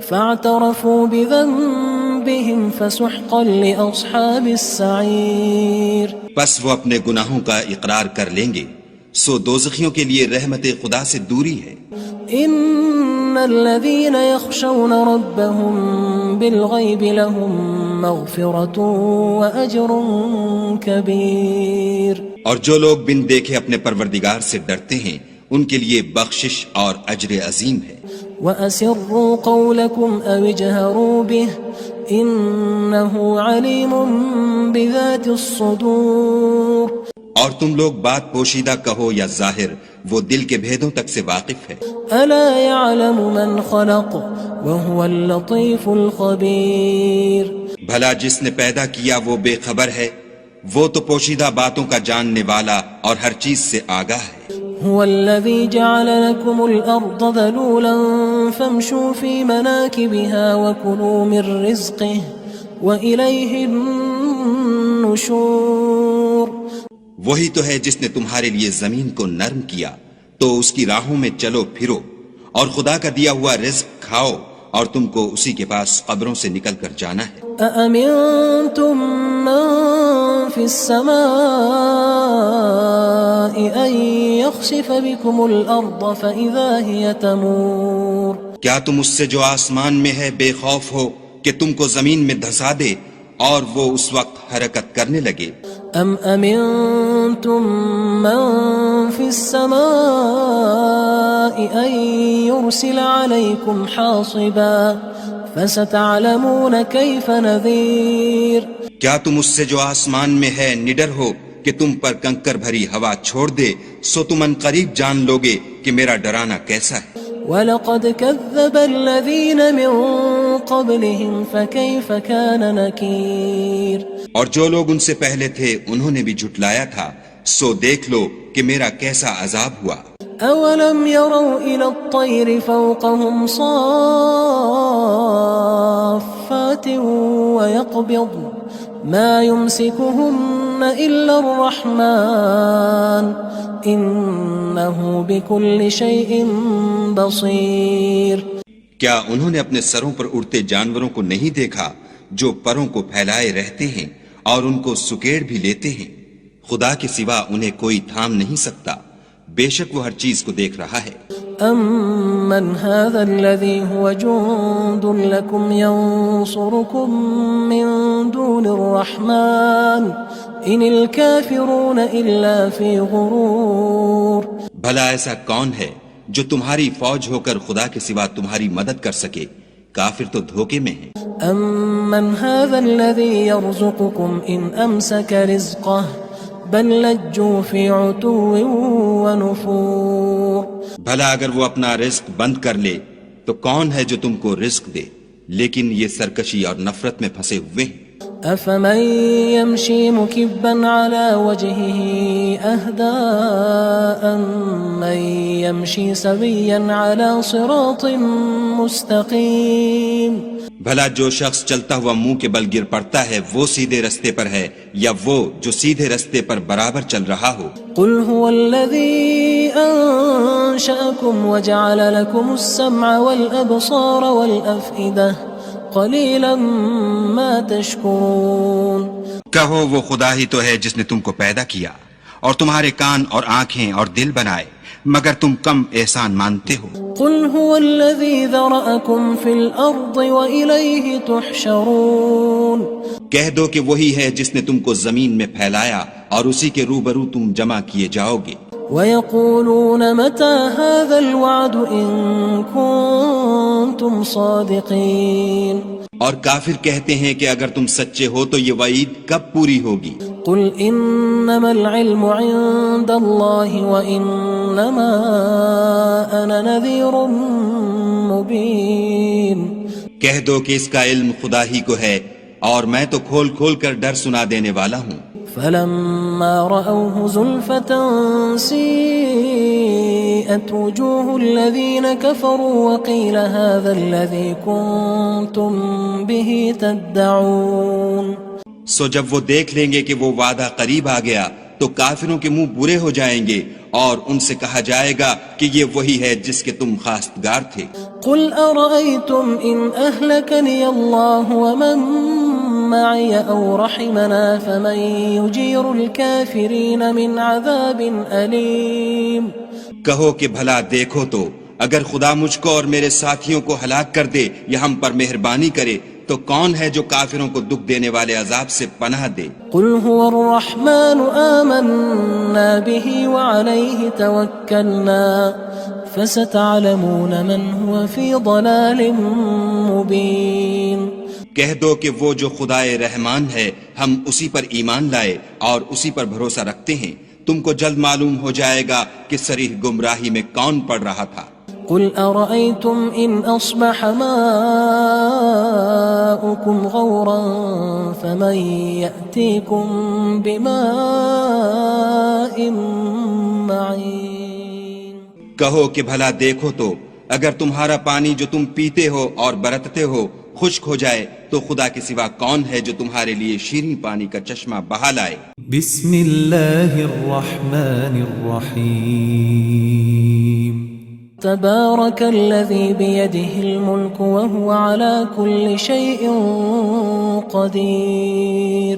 فاعترفوا بذنبهم فسحقا لأصحاب السعير. پس وہ اپنے گناہوں کا اقرار کر لیں گے، سو دوزخیوں کے لیے رحمت خدا سے دوری ہے. ان الذين يخشون ربهم بالغيب لهم مغفرة واجر كبير. اور جو لوگ بن دیکھے اپنے پروردگار سے ڈرتے ہیں ان کے لیے بخشش اور اجر عظیم ہے. واسروا قولكم او اجهروا به انه عليم بذات الصدور. اور تم لوگ بات پوشیدہ کہو یا ظاہر، وہ دل کے بھیدوں تک سے واقف ہے. الا يعلم من خلق وهو اللطيف الخبير. بھلا جس نے پیدا کیا وہ بے خبر ہے، وہ تو پوشیدہ باتوں کا جاننے والا اور ہر چیز سے آگاہ ہے. هو الذي جعل لكم الأرض ذلولا فامشوا في مناكبها وكلوا من رزقه وإليه النشور. وہی تو ہے جس نے تمہارے لیے زمین کو نرم کیا تو اس کی راہوں میں چلو پھرو اور خدا کا دیا ہوا رزق کھاؤ اور تم کو اسی کے پاس قبروں سے نکل کر جانا ہے. أأمنتم من في السماء أن يخسف بكم الأرض فإذا هي تمور. کیا تم اس سے جو آسمان میں ہے بے خوف ہو کہ تم کو زمین میں دھسا دے اور وہ اس وقت حرکت کرنے لگے؟ ام امنتم من في السماء ان يرسل عليكم حاصبا فستعلمون كيف نذير. کیا تم اس سے جو آسمان میں ہے نڈر ہو کہ تم پر کنکر بھری ہوا چھوڑ دے، سو تم ان قریب جان لوگے کہ میرا ڈرانا کیسا ہے. وَلَقَدْ كَذَّبَ الَّذِينَ مِن قَبْلِهِمْ فَكَيْفَ كَانَ نَكِيرٌ. اور جو لوگ ان سے پہلے تھے انہوں نے بھی جھٹلایا تھا، سو دیکھ لو کہ میرا کیسا عذاب ہوا. أَوَلَمْ يَرَوْا إِلَى الطَّيْرِ فَوْقَهُمْ صَافَّاتٍ وَيَقْبِضْنَ مَا يُمْسِكُهُنَّ إِلَّا الرَّحْمَنُ إنه بكل شيء بصير. کیا انہوں نے اپنے سروں پر اڑتے جانوروں کو نہیں دیکھا جو پروں کو پھیلائے رہتے ہیں اور ان کو سکیڑ بھی لیتے ہیں؟ خدا کے سوا انہیں کوئی تھام نہیں سکتا، بے شک وہ ہر چیز کو دیکھ رہا ہے. أَمَّنْ هَذَا الَّذِي هُوَ جُندٌ لَكُمْ يَنصُرُكُم مِّن دُونِ الرَّحْمَنِ إِنِ الْكَافِرُونَ إِلَّا فِي غُرُورٍ. بھلا ایسا کون ہے جو تمہاری فوج ہو کر خدا کے سوا تمہاری مدد کر سکے؟ کافر تو دھوکے میں ہیں. أَمَّنْ هَذَا الَّذِي يَرْزُقُكُمْ إِنْ أَمْسَكَ رِزْقَهُ بل لجوا فی عتو ونفور. بھلا اگر وہ اپنا رزق بند کر لے تو کون ہے جو تم کو رزق دے؟ لیکن یہ سرکشی اور نفرت میں پھنسے ہوئے ہیں. افمن يمشي مكبا على وجهه اهدى من يمشي سويا على صراط مستقيم. بھلا جو شخص چلتا ہوا منہ کے بل گر پڑتا ہے وہ سیدھے رستے پر ہے یا وہ جو سیدھے رستے پر برابر چل رہا ہو؟ قل هو الذي انشأكم وجعل لكم السمع والابصار والافئدة قلیلا ما تشکرون. کہو وہ خدا ہی تو ہے جس نے تم کو پیدا کیا اور تمہارے کان اور آنکھیں اور دل بنائے، مگر تم کم احسان مانتے ہو. قل هو الذی ذرأکم فی الارض وإلیہ تحشرون. کہہ دو کہ وہی ہے جس نے تم کو زمین میں پھیلایا اور اسی کے روبرو تم جمع کیے جاؤ گے. وَيَقُولُونَ مَتَى هَذَا الْوَعْدُ إِن كُنتُمْ صَادِقِينَ. اور کافر کہتے ہیں کہ اگر تم سچے ہو تو یہ وعید کب پوری ہوگی؟ قُلْ إِنَّمَا الْعِلْمُ عِندَ اللَّهِ وَإِنَّمَا أَنَا نَذِيرٌ مُبِينٌ. کہہ دو کہ اس کا علم خدا ہی کو ہے اور میں تو کھول کھول کر ڈر سنا دینے والا ہوں. فلما رأوه زلفة سيئت وجوه الذين كفروا وقيل هذا الذي كنتم به تدعون. سو جب وہ دیکھ لیں گے کہ وہ وعدہ قریب آ گیا تو کافروں کے منہ برے ہو جائیں گے اور ان سے کہا جائے گا کہ یہ وہی ہے جس کے تم خواستگار تھے. قل أرأيتم إن أهلكني الله ومن معي أو رحمنا فمن يجير الكافرين من عذاب أليم. کہو کہ بھلا دیکھو تو اگر خدا مجھ کو اور میرے ساتھیوں کو ہلاک کر دے یا ہم پر مہربانی کرے تو کون ہے جو کافروں کو دکھ دینے والے عذاب سے پناہ دے؟ قل هو الرحمن آمنا به وعليه توكلنا فستعلمون من هو في ضلال مبين. کہہ دو کہ وہ جو خدائے رحمان ہے ہم اسی پر ایمان لائے اور اسی پر بھروسہ رکھتے ہیں، تم کو جلد معلوم ہو جائے گا کہ صریح گمراہی میں کون پڑ رہا تھا. قل أرأيتم إن أصبح ماؤكم غورا فمن يأتيكم بماء معين. کہو کہ بھلا دیکھو تو اگر تمہارا پانی جو تم پیتے ہو اور برتتے ہو خشک ہو جائے تو خدا کے سوا کون ہے جو تمہارے لیے شیریں پانی کا چشمہ بہا لائے. بسم اللہ الرحمن الرحیم. تبارك الذي بيده الملك وهو على كل شيء قدير.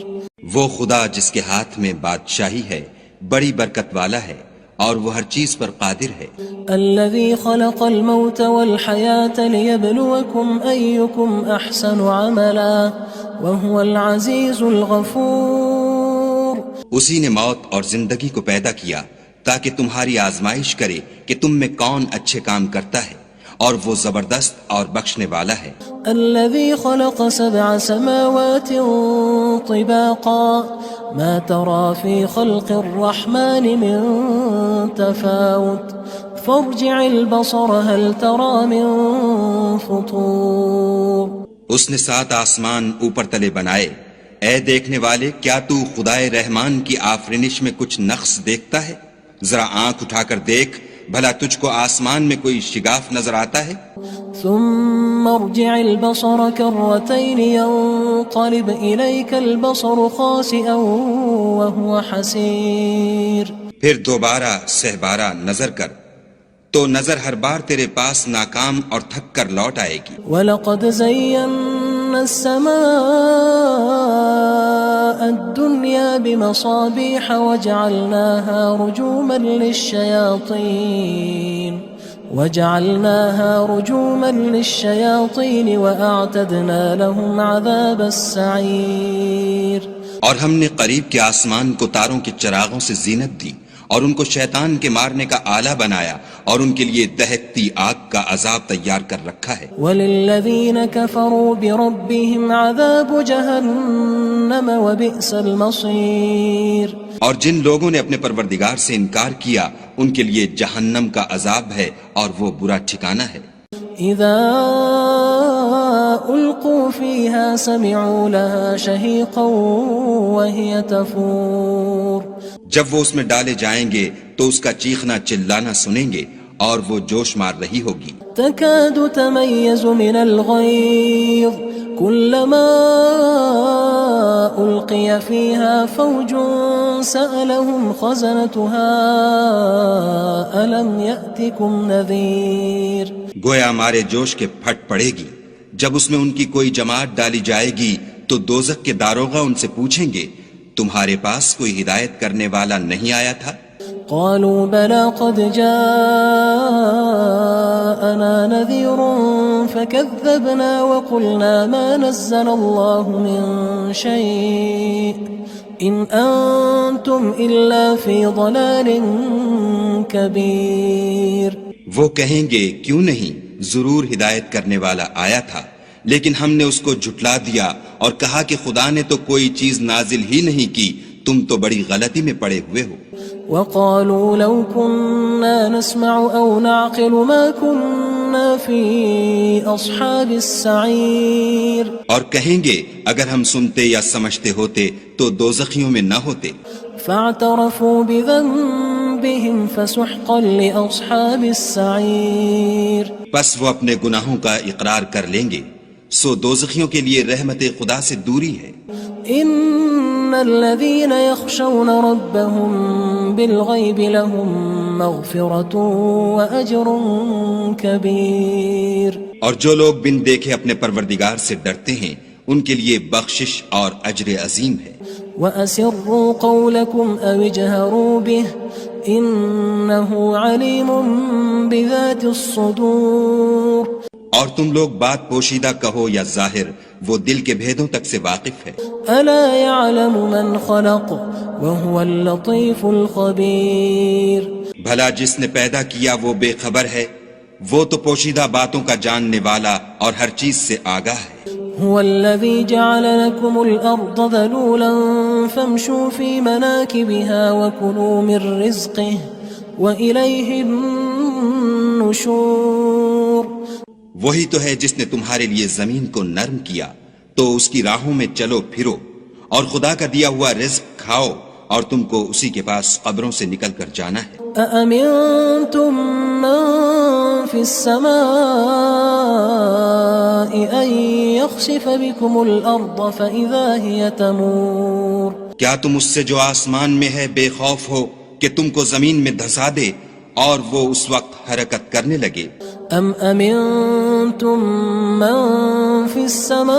وہ خدا جس کے ہاتھ میں بادشاہی ہے بڑی برکت والا ہے اور وہ ہر چیز پر قادر ہے. الذي خلق الموت والحياة ليبلوكم أيكم أحسن عملا وهو العزيز الغفور. اسی نے موت اور زندگی کو پیدا کیا تاکہ تمہاری آزمائش کرے کہ تم میں کون اچھے کام کرتا ہے اور وہ زبردست اور بخشنے والا ہے. الذي خلق 7 سماوات طباقا ما ترى في خلق الرحمن من تفاوت فارجع البصر هل ترى من فطور. اس نے 7 آسمان اوپر تلے بنائے. اے دیکھنے والے کیا تو خدائے رحمان کی آفرینش میں کچھ نقص دیکھتا ہے؟ ذرا آنکھ اٹھا کر دیکھ بھلا تجھ کو آسمان میں کوئی شگاف نظر آتا ہے؟ ثم ارجع البصر كرتين ينقلب إليك البصر خاسئا وهو حسير. پھر دوبارہ سہبارہ نظر کر تو نظر ہر بار تیرے پاس ناکام اور تھک کر لوٹ آئے گی. وَلَقَدْ زَيَّنَّا السَّمَاءَ الدُّنْيَا بِمَصَابِيحَ وَجَعَلْنَاهَا رُجُومًا لِلشَّيَاطِينِ وَأَعْتَدْنَا لَهُمْ عَذَابَ السَّعِيرِ. اور ہم نے قریب کے آسمان کو تاروں کے چراغوں سے زینت دی اور ان کو شیطان کے مارنے کا آلہ بنایا اور ان کے لیے دہکتی آگ کا عذاب تیار کر رکھا ہے. وَلِلَّذِينَ كَفَرُوا بِرَبِّهِمْ عَذَابُ جَهَنَّمَ وَبِئْسَ الْمَصِيرُ. اور جن لوگوں نے اپنے پروردگار سے انکار کیا ان کے لیے جہنم کا عذاب ہے اور وہ برا ٹھکانہ ہے. اذا القوا فيها سمعوا لها شهيقا وهي تفور. جب وہ اس میں ڈالے جائیں گے تو اس کا چیخنا چلانا سنیں گے اور وہ جوش مار رہی ہوگی. تكاد تميز من الغيظ كلما ألقي فيها فوج سألهم خزنتها ألم يأتكم نذير. گویا مارے جوش کے پھٹ پڑے گی. جب اس میں ان کی کوئی جماعت ڈالی جائے گی تو دوزخ کے داروغہ ان سے پوچھیں گے تمہارے پاس کوئی ہدایت کرنے والا نہیں آیا تھا؟ قالوا بلى قد جاءنا نذير فكذبنا وقلنا ما نزل الله من شيء إن أنتم إلا في ضلال كبير. وہ کہیں گے کیوں نہیں، ضرور ہدایت کرنے والا آیا تھا، لیکن ہم نے اس کو جھٹلا دیا اور کہا کہ خدا نے تو کوئی چیز نازل ہی نہیں کی، تم تو بڑی غلطی میں پڑے ہوئے ہو. وقالوا لو كنا نسمع أو نعقل ما كنا في أصحاب السعير. اور کہیں گے اگر ہم سنتے یا سمجھتے ہوتے تو دوزخیوں میں نہ ہوتے. فاعترفوا بذنبهم فسحقا لأصحاب السعير. پس وہ اپنے گناہوں کا اقرار کر لیں گے، سو دوزخیوں کے لیے رحمت خدا سے دوری ہے. ان الذين يخشون ربهم بالغيب لهم مغفرة واجر كبير. اور جو لوگ بن دیکھے اپنے پروردگار سے ڈرتے ہیں ان کے لیے بخشش اور اجر عظیم ہے. وَأَسِرُّوا قَوْلَكُمْ أَوِ اجْهَرُوا بِهِ إِنَّهُ عَلِيمٌ بِذَاتِ الصُّدُورِ. اور تم لوگ بات پوشیدہ کہو یا ظاہر، وہ دل کے بھیدوں تک سے واقف ہے. أَلَا يَعْلَمُ مَنْ خَلَقَ وَهُوَ اللَّطِيفُ الْخَبِيرُ. بھلا جس نے پیدا کیا وہ بے خبر ہے، وہ تو پوشیدہ باتوں کا جاننے والا اور ہر چیز سے آگاہ ہے. هو الذي جعل لكم الأرض ذلولا فامشوا في مناكبها وكلوا من رزقه وإليه النشور. وہی تو ہے جس نے تمہارے لیے زمین کو نرم کیا تو اس کی راہوں میں چلو پھرو اور خدا کا دیا ہوا رزق کھاؤ اور تم کو اسی کے پاس قبروں سے نکل کر جانا ہے. أأمنتم من في السماء أن يخسف بكم الأرض فإذا هي تمور. کیا تم اس سے جو آسمان میں ہے بے خوف ہو کہ تم کو زمین میں دھسا دے اور وہ اس وقت حرکت کرنے لگے؟ أم أمنتم من في السماء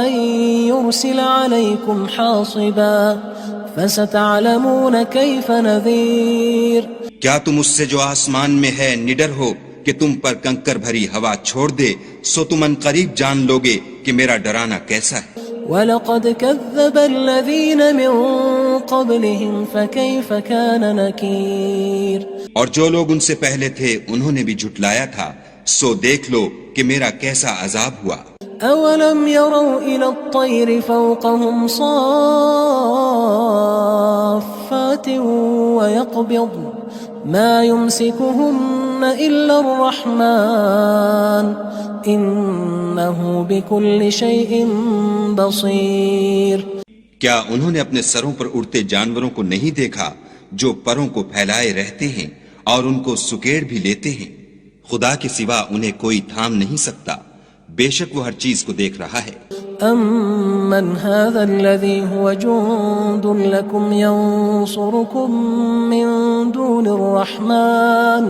أن يرسل عليكم حاصبا فستعلمون كيف نذير. کیا تم اس سے جو آسمان میں ہے نڈر ہو کہ تم پر کنکر بھری ہوا چھوڑ دے، سو تم ان قریب جان لوگے کہ میرا ڈرانا کیسا ہے. وَلَقَدْ كَذَّبَ الَّذِينَ مِن قَبْلِهِمْ فَكَيْفَ كَانَ نَكِيرٌ. اور جو لوگ ان سے پہلے تھے انہوں نے بھی جھٹلایا تھا، سو دیکھ لو کہ میرا کیسا عذاب ہوا. أَوَلَمْ يَرَوْا إِلَى الطَّيْرِ فَوْقَهُمْ صَافَّاتٍ وَيَقْبِضْنَ مَا يُمْسِكُهُنَّ إِلَّا الرَّحْمَنُ إِنَّهُ بِكُلِّ شَيْءٍ بَصِيرٌ. کیا انہوں نے اپنے سروں پر اڑتے جانوروں کو نہیں دیکھا جو پروں کو پھیلائے رہتے ہیں اور ان کو سکیڑ بھی لیتے ہیں؟ خدا کے سوا انہیں کوئی تھام نہیں سکتا، بے شک وہ ہر چیز کو دیکھ رہا ہے. أَمَّنْ هَذَا الَّذِي هُوَ جُندٌ لَكُمْ يَنصُرُكُم مِّن دُونِ الرَّحْمَٰنِ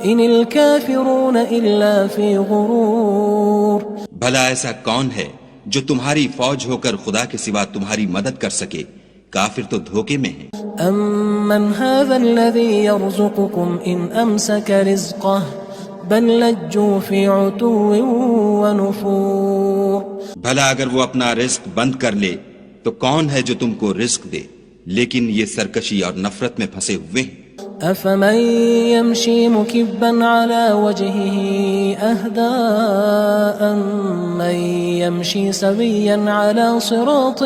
إِنِ الْكَافِرُونَ إِلَّا فِي غُرُورٍ بھلا ایسا کون ہے جو تمہاری فوج ہو کر خدا کے سوا تمہاری مدد کر سکے؟ کافر تو دھوکے میں ہیں۔ أَمَّنْ هَذَا الَّذِي يَرْزُقُكُمْ إِنْ أَمْسَكَ رِزْقَهُ بَل لَجُّوا فِي عُتُوٍّ وَنُفُورٍ بھلا اگر وہ اپنا رزق بند کر لے تو کون ہے جو تم کو رزق دے؟ لیکن یہ سرکشی اور نفرت میں پھنسے ہوئے ہیں۔ أَفَمَن يَمْشِي مُكِبًّا عَلَى وَجْهِهِ أَهْدَىٰ أَمَّن يَمْشِي سَوِيًّا عَلَى صِرَاطٍ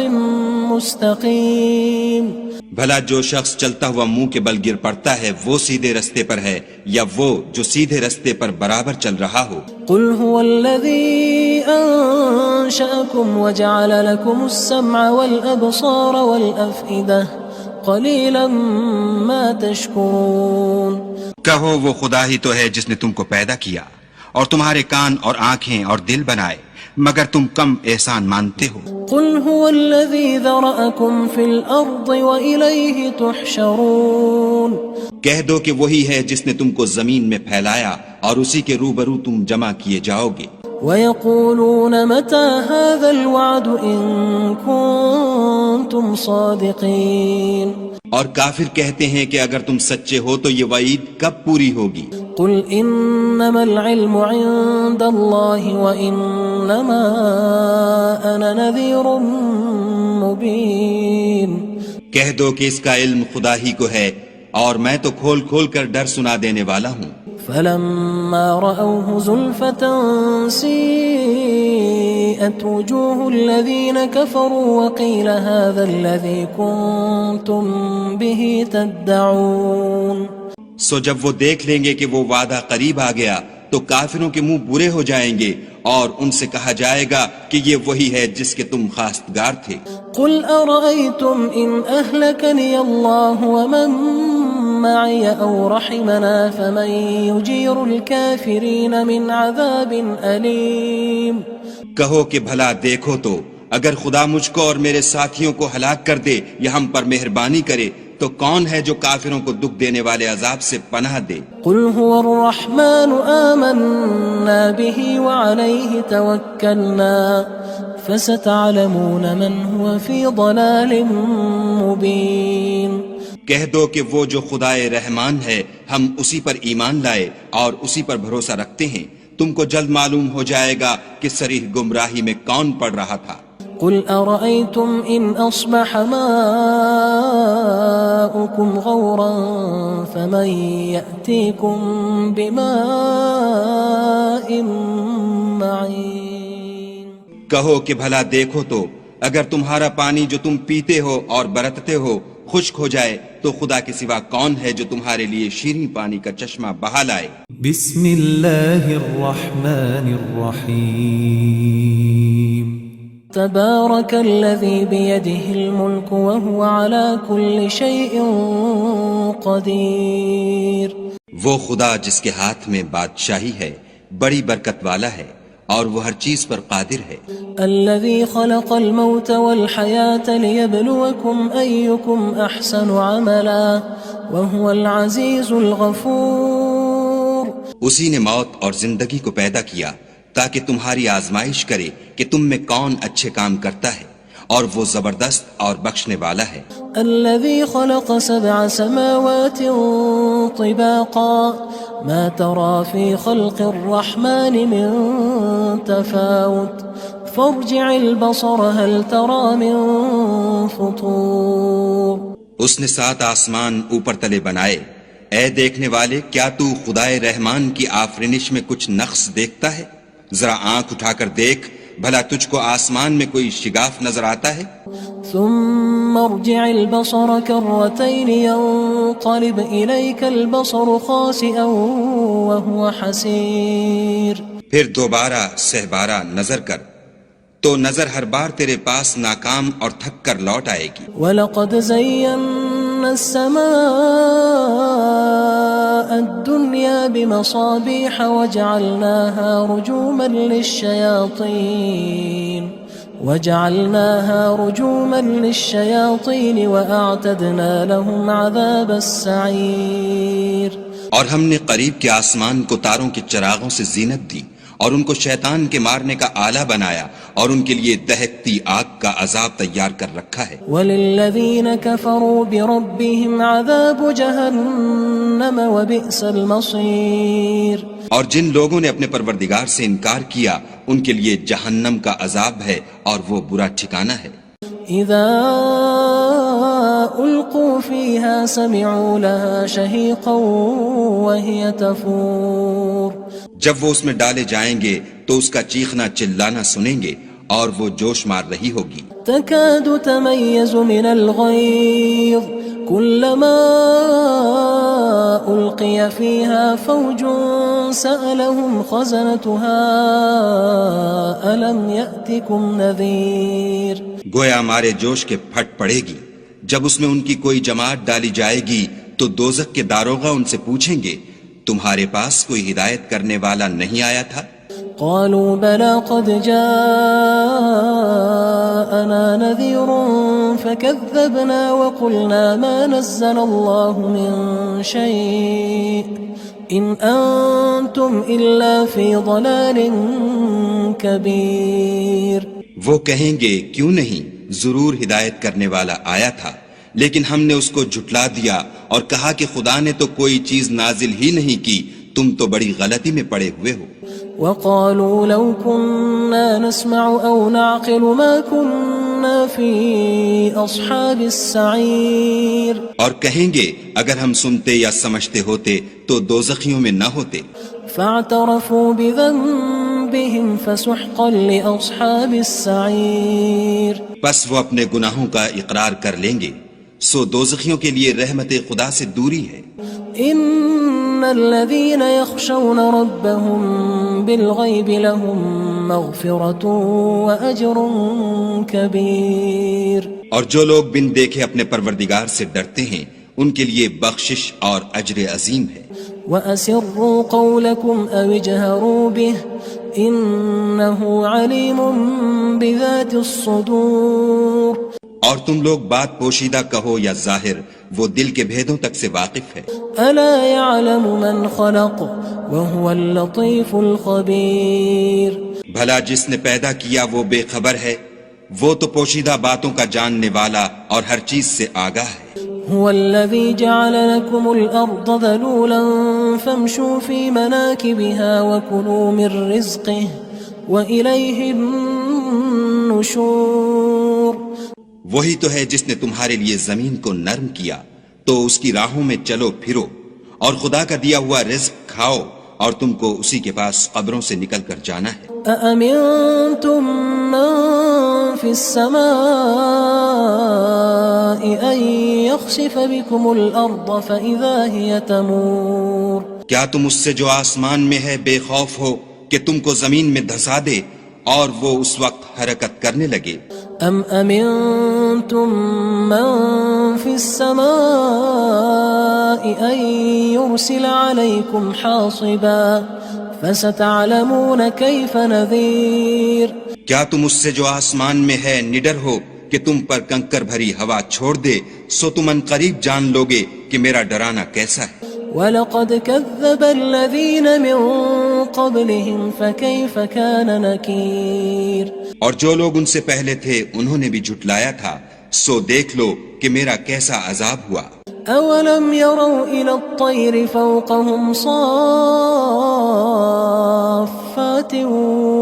مُّسْتَقِيمٍ بھلا جو شخص چلتا ہوا منہ کے بل گر پڑتا ہے وہ سیدھے رستے پر ہے یا وہ جو سیدھے رستے پر برابر چل رہا ہو؟ قُلْ هُوَ الَّذِي أَنشَأَكُمْ وَجَعَلَ لَكُمُ السَّمْعَ وَالْأَبْصَارَ وَالْأَفْئِدَةَ قَلِيلًا مَا تَشْكُرُونَ کہو وہ خدا ہی تو ہے جس نے تم کو پیدا کیا اور تمہارے کان اور آنکھیں اور دل بنائے، مگر تم کم احسان مانتے ہو۔ قُلْ هُوَ الَّذِي ذَرَأَكُمْ فِي الْأَرْضِ وَإِلَيْهِ تُحْشَرُونَ کہہ دو کہ وہی ہے جس نے تم کو زمین میں پھیلایا اور اسی کے روبرو تم جمع کیے جاؤ گے۔ وَيَقُولُونَ مَتَىٰ هَٰذَا الْوَعْدُ إِن كُنتُمْ صَادِقِينَ اور کافر کہتے ہیں کہ اگر تم سچے ہو تو یہ وعید کب پوری ہوگی؟ قُلْ إِنَّمَا الْعِلْمُ عِندَ اللَّهِ وَإِنَّمَا أَنَا نَذِيرٌ مُّبِينٌ کہہ دو کہ اس کا علم خدا ہی کو ہے اور میں تو کھول کھول کر ڈر سنا دینے والا ہوں۔ فَلَمَّا رَأَوْهُ زُلْفَةً سِيئَتْ وُجُوهُ الَّذِينَ كَفَرُوا وَقِيلَ هَٰذَا الَّذِي كُنتُم بِهِ تَدَّعُونَ سو جب وہ دیکھ لیں گے کہ وہ وعدہ قریب آ گیا تو کافروں کے منہ برے ہو جائیں گے اور ان سے کہا جائے گا کہ یہ وہی ہے جس کے تم خواستگار تھے۔ قُلْ أَرَأَيْتُمْ إِنْ أَهْلَكَنِيَ اللَّهُ وَمَن مَّعِيَ أَوْ رَحِمَنَا فَمَن يُجِيرُ الْكَافِرِينَ مِنْ عَذَابٍ أَلِيمٍ کہو کہ بھلا دیکھو تو اگر خدا مجھ کو اور میرے ساتھیوں کو ہلاک کر دے یا ہم پر مہربانی کرے تو کون ہے جو کافروں کو دکھ دینے والے عذاب سے پناہ دے؟ قُلْ هُوَ الرَّحْمَٰنُ آمَنَّا بِهِ وَعَلَيْهِ تَوَكَّلْنَا فَسَتَعْلَمُونَ مَنْ هُوَ فِي ضَلَالٍ مُّبِينٍ کہہ دو کہ وہ جو خدائے رحمان ہے ہم اسی پر ایمان لائے اور اسی پر بھروسہ رکھتے ہیں، تم کو جلد معلوم ہو جائے گا کہ صریح گمراہی میں کون پڑ رہا تھا۔ قُلْ أَرَأَيْتُمْ إِنْ أَصْبَحَ مَاؤُكُمْ غَوْرًا فَمَن يَأْتِيكُم بِمَاءٍ مَّعِينٍ کہو کہ بھلا دیکھو تو اگر تمہارا پانی جو تم پیتے ہو اور برتتے ہو خشک ہو جائے تو خدا کے سوا کون ہے جو تمہارے لیے شیریں پانی کا چشمہ بہا لائے؟ بسم اللہ الرحمن الرحیم تبارك الذي بيده الملك وهو على كل شيء قدير وہ خدا جس کے ہاتھ میں بادشاہی ہے بڑی برکت والا ہے اور وہ ہر چیز پر قادر ہے۔ الذي خلق الموت والحياة ليبلوكم أيكم أحسن عملا وهو العزيز الغفور اسی نے موت اور زندگی کو پیدا کیا تاکہ تمہاری آزمائش کرے کہ تم میں کون اچھے کام کرتا ہے اور وہ زبردست اور بخشنے والا ہے۔ الذي خلق 7 سماوات طباقا ما ترى في خلق الرحمن من تفاوت فارجع البصر هل ترى من فطور اس نے 7 آسمان اوپر تلے بنائے، اے دیکھنے والے کیا تو خدائے رحمان کی آفرینش میں کچھ نقص دیکھتا ہے؟ ذرا آنکھ اٹھا کر دیکھ بھلا تجھ کو آسمان میں کوئی شگاف نظر آتا ہے؟ ثم ارجع البصر كرتين ينقلب إليك البصر خاسئا وهو حسير پھر دوبارہ سہبارہ نظر کر تو نظر ہر بار تیرے پاس ناکام اور تھک کر لوٹ آئے گی۔ وَلَقَدْ زَيَّنَّا السَّمَاءَ الدُّنْيَا بِمَصَابِيحَ وَجَعَلْنَاهَا رُجُومًا لِلشَّيَاطِينِ وجعلناها رجوما للشياطين وأعتدنا لهم عذاب السعير. اور ہم نے قریب کے آسمان کو تاروں کے چراغوں سے زینت دی اور ان کو شیطان کے مارنے کا آلہ بنایا اور ان کے لیے دہکتی آگ کا عذاب تیار کر رکھا ہے. وَلِلَّذِينَ كَفَرُوا بِرَبِّهِمْ عَذَابُ جَهَنَّمَ وَبِئْسَ الْمَصِيرُ. اور جن لوگوں نے اپنے پروردگار سے انکار کیا ان کے لیے جہنم کا عذاب ہے اور وہ برا ٹھکانہ ہے. اذا القوا فيها سمعوا لها شهيقا وهي تفور. جب وہ اس میں ڈالے جائیں گے تو اس کا چیخنا چلانا سنیں گے اور وہ جوش مار رہی ہوگی. تكاد تميز من الغيظ كلما ألقي فيها فوج سألهم خزنتها ألم يأتكم نذير. گویا ہمارے جوش کے پھٹ پڑے گی جب اس میں ان کی کوئی جماعت ڈالی جائے گی تو دوزخ کے داروغہ ان سے پوچھیں گے تمہارے پاس کوئی ہدایت کرنے والا نہیں آیا تھا؟ قالوا بلى قد جاءنا نذير فكذبنا وقلنا ما نزل الله من شيء إن أنتم إلا في ضلال كبير. وہ کہیں گے کیوں نہیں، ضرور ہدایت کرنے والا آیا تھا، لیکن ہم نے اس کو جھٹلا دیا اور کہا کہ خدا نے تو کوئی چیز نازل ہی نہیں کی، تم تو بڑی غلطی میں پڑے ہوئے ہو. وقالوا لو كنا نسمع أو نعقل ما كنا في أصحاب السعير. اور کہیں گے اگر ہم سنتے یا سمجھتے ہوتے تو دوزخیوں میں نہ ہوتے. فاعترفوا بذنبهم فسحقا لأصحاب السعير. بس وہ اپنے گناہوں کا اقرار کر لیں گے، سو دوزخیوں کے لیے رحمت خدا سے دوری ہے. ان الذين يخشون ربهم بالغيب لهم مغفرة وأجر كبير. اور جو لوگ بن دیکھے اپنے پروردگار سے ڈرتے ہیں ان کے لیے بخشش اور اجر عظیم ہے. وَأَسِرُّوا قَوْلَكُمْ أَوِ اجْهَرُوا بِهِ إِنَّهُ عَلِيمٌ بِذَاتِ الصُّدُورِ. اور تم لوگ بات پوشیدہ کہو یا ظاہر، وہ دل کے بھیدوں تک سے واقف ہے. أَلَا يَعْلَمُ مَنْ خَلَقَ وَهُوَ اللَّطِيفُ الْخَبِيرُ. بھلا جس نے پیدا کیا وہ بے خبر ہے، وہ تو پوشیدہ باتوں کا جاننے والا اور ہر چیز سے آگاہ ہے. هو الذي جعل لكم الأرض ذلولا فامشوا في مناكبها وكلوا من رزقه وإليه النشور. وہی تو ہے جس نے تمہارے لیے زمین کو نرم کیا تو اس کی راہوں میں چلو پھرو اور خدا کا دیا ہوا رزق کھاؤ اور تم کو اسی کے پاس قبروں سے نکل کر جانا ہے. أأمنتم من في السماء أن يخسف بكم الأرض فإذا هي تمور. کیا تم اس سے جو آسمان میں ہے بے خوف ہو کہ تم کو زمین میں دھسا دے اور وہ اس وقت حرکت کرنے لگے؟ أم أمنتم من في السماء أن يرسل عليكم حاصبا فستعلمون كيف نذير. کیا تم اس سے جو آسمان میں ہے نڈر ہو کہ تم پر کنکر بھری ہوا چھوڑ دے، سو تم ان قریب جان لوگے کہ میرا ڈرانا کیسا ہے. وَلَقَدْ كَذَّبَ الَّذِينَ مِن قَبْلِهِمْ فَكَيْفَ كَانَ نَكِيرٌ. اور جو لوگ ان سے پہلے تھے انہوں نے بھی جھٹلایا تھا، سو دیکھ لو کہ میرا کیسا عذاب ہوا. أَوَلَمْ يَرَوْا إِلَى الطَّيْرِ فَوْقَهُمْ صَافَّاتٍ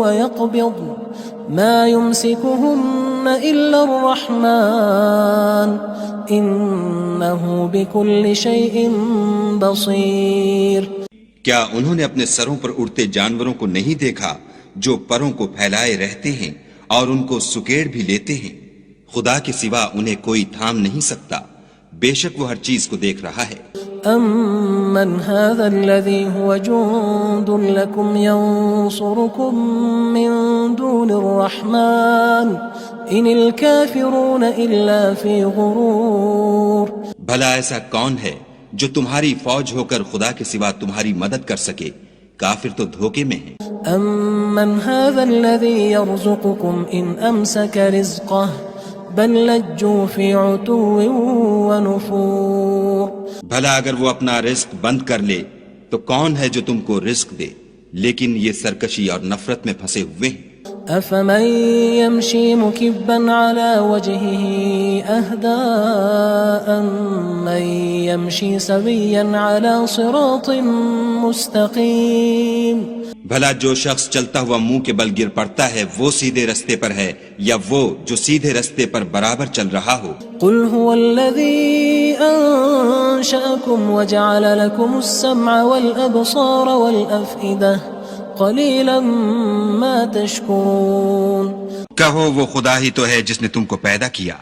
وَيَقْبِضْنَ مَا يُمْسِكُهُنَّ إِلَّا الرَّحْمَنُ إِنَّهُ بِكُلِّ شَيْءٍ بَصِيرٌ. کیا انہوں نے اپنے سروں پر اڑتے جانوروں کو نہیں دیکھا جو پروں کو پھیلائے رہتے ہیں اور ان کو سکیڑ بھی لیتے ہیں؟ خدا کے سوا انہیں کوئی تھام نہیں سکتا، بے شک وہ ہر چیز کو دیکھ رہا ہے. أَمَّنْ هَذَا الَّذِي هُوَ جُندٌ لَكُمْ يَنصُرُكُم مِّن دُونِ الرَّحْمَنِ إِنِ الْكَافِرُونَ إِلَّا فِي غُرُورٍ. بھلا ایسا کون ہے جو تمہاری فوج ہو کر خدا کے سوا تمہاری مدد کر سکے؟ کافر تو دھوکے میں ہیں۔ أَمَّنْ هَذَا الَّذِي يَرْزُقُكُمْ إِنْ أَمْسَكَ رِزْقَهُ بَلْ لَجُّوا فِي عُتُوٍّ وَنُفُورٍ۔ بھلا اگر وہ اپنا رزق بند کر لے تو کون ہے جو تم کو رزق دے، لیکن یہ سرکشی اور نفرت میں پھنسے ہوئے ہیں۔ أَفَمَن يَمْشِي مُكِبًّا عَلَى وَجْهِهِ أَهْدَىٰ أَمَّن يَمْشِي سَوِيًّا عَلَى صِرَاطٍ مُّسْتَقِيمٍ۔ بھلا جو شخص چلتا ہوا منہ کے بل گر پڑتا ہے وہ سیدھے رستے پر ہے یا وہ جو سیدھے رستے پر برابر چل رہا ہو؟ قل هو الذي أنشأكم وجعل لكم السمع والأبصار والأفئدة قليلا ما تشكرون۔ کہو وہ خدا ہی تو ہے جس نے تم کو پیدا کیا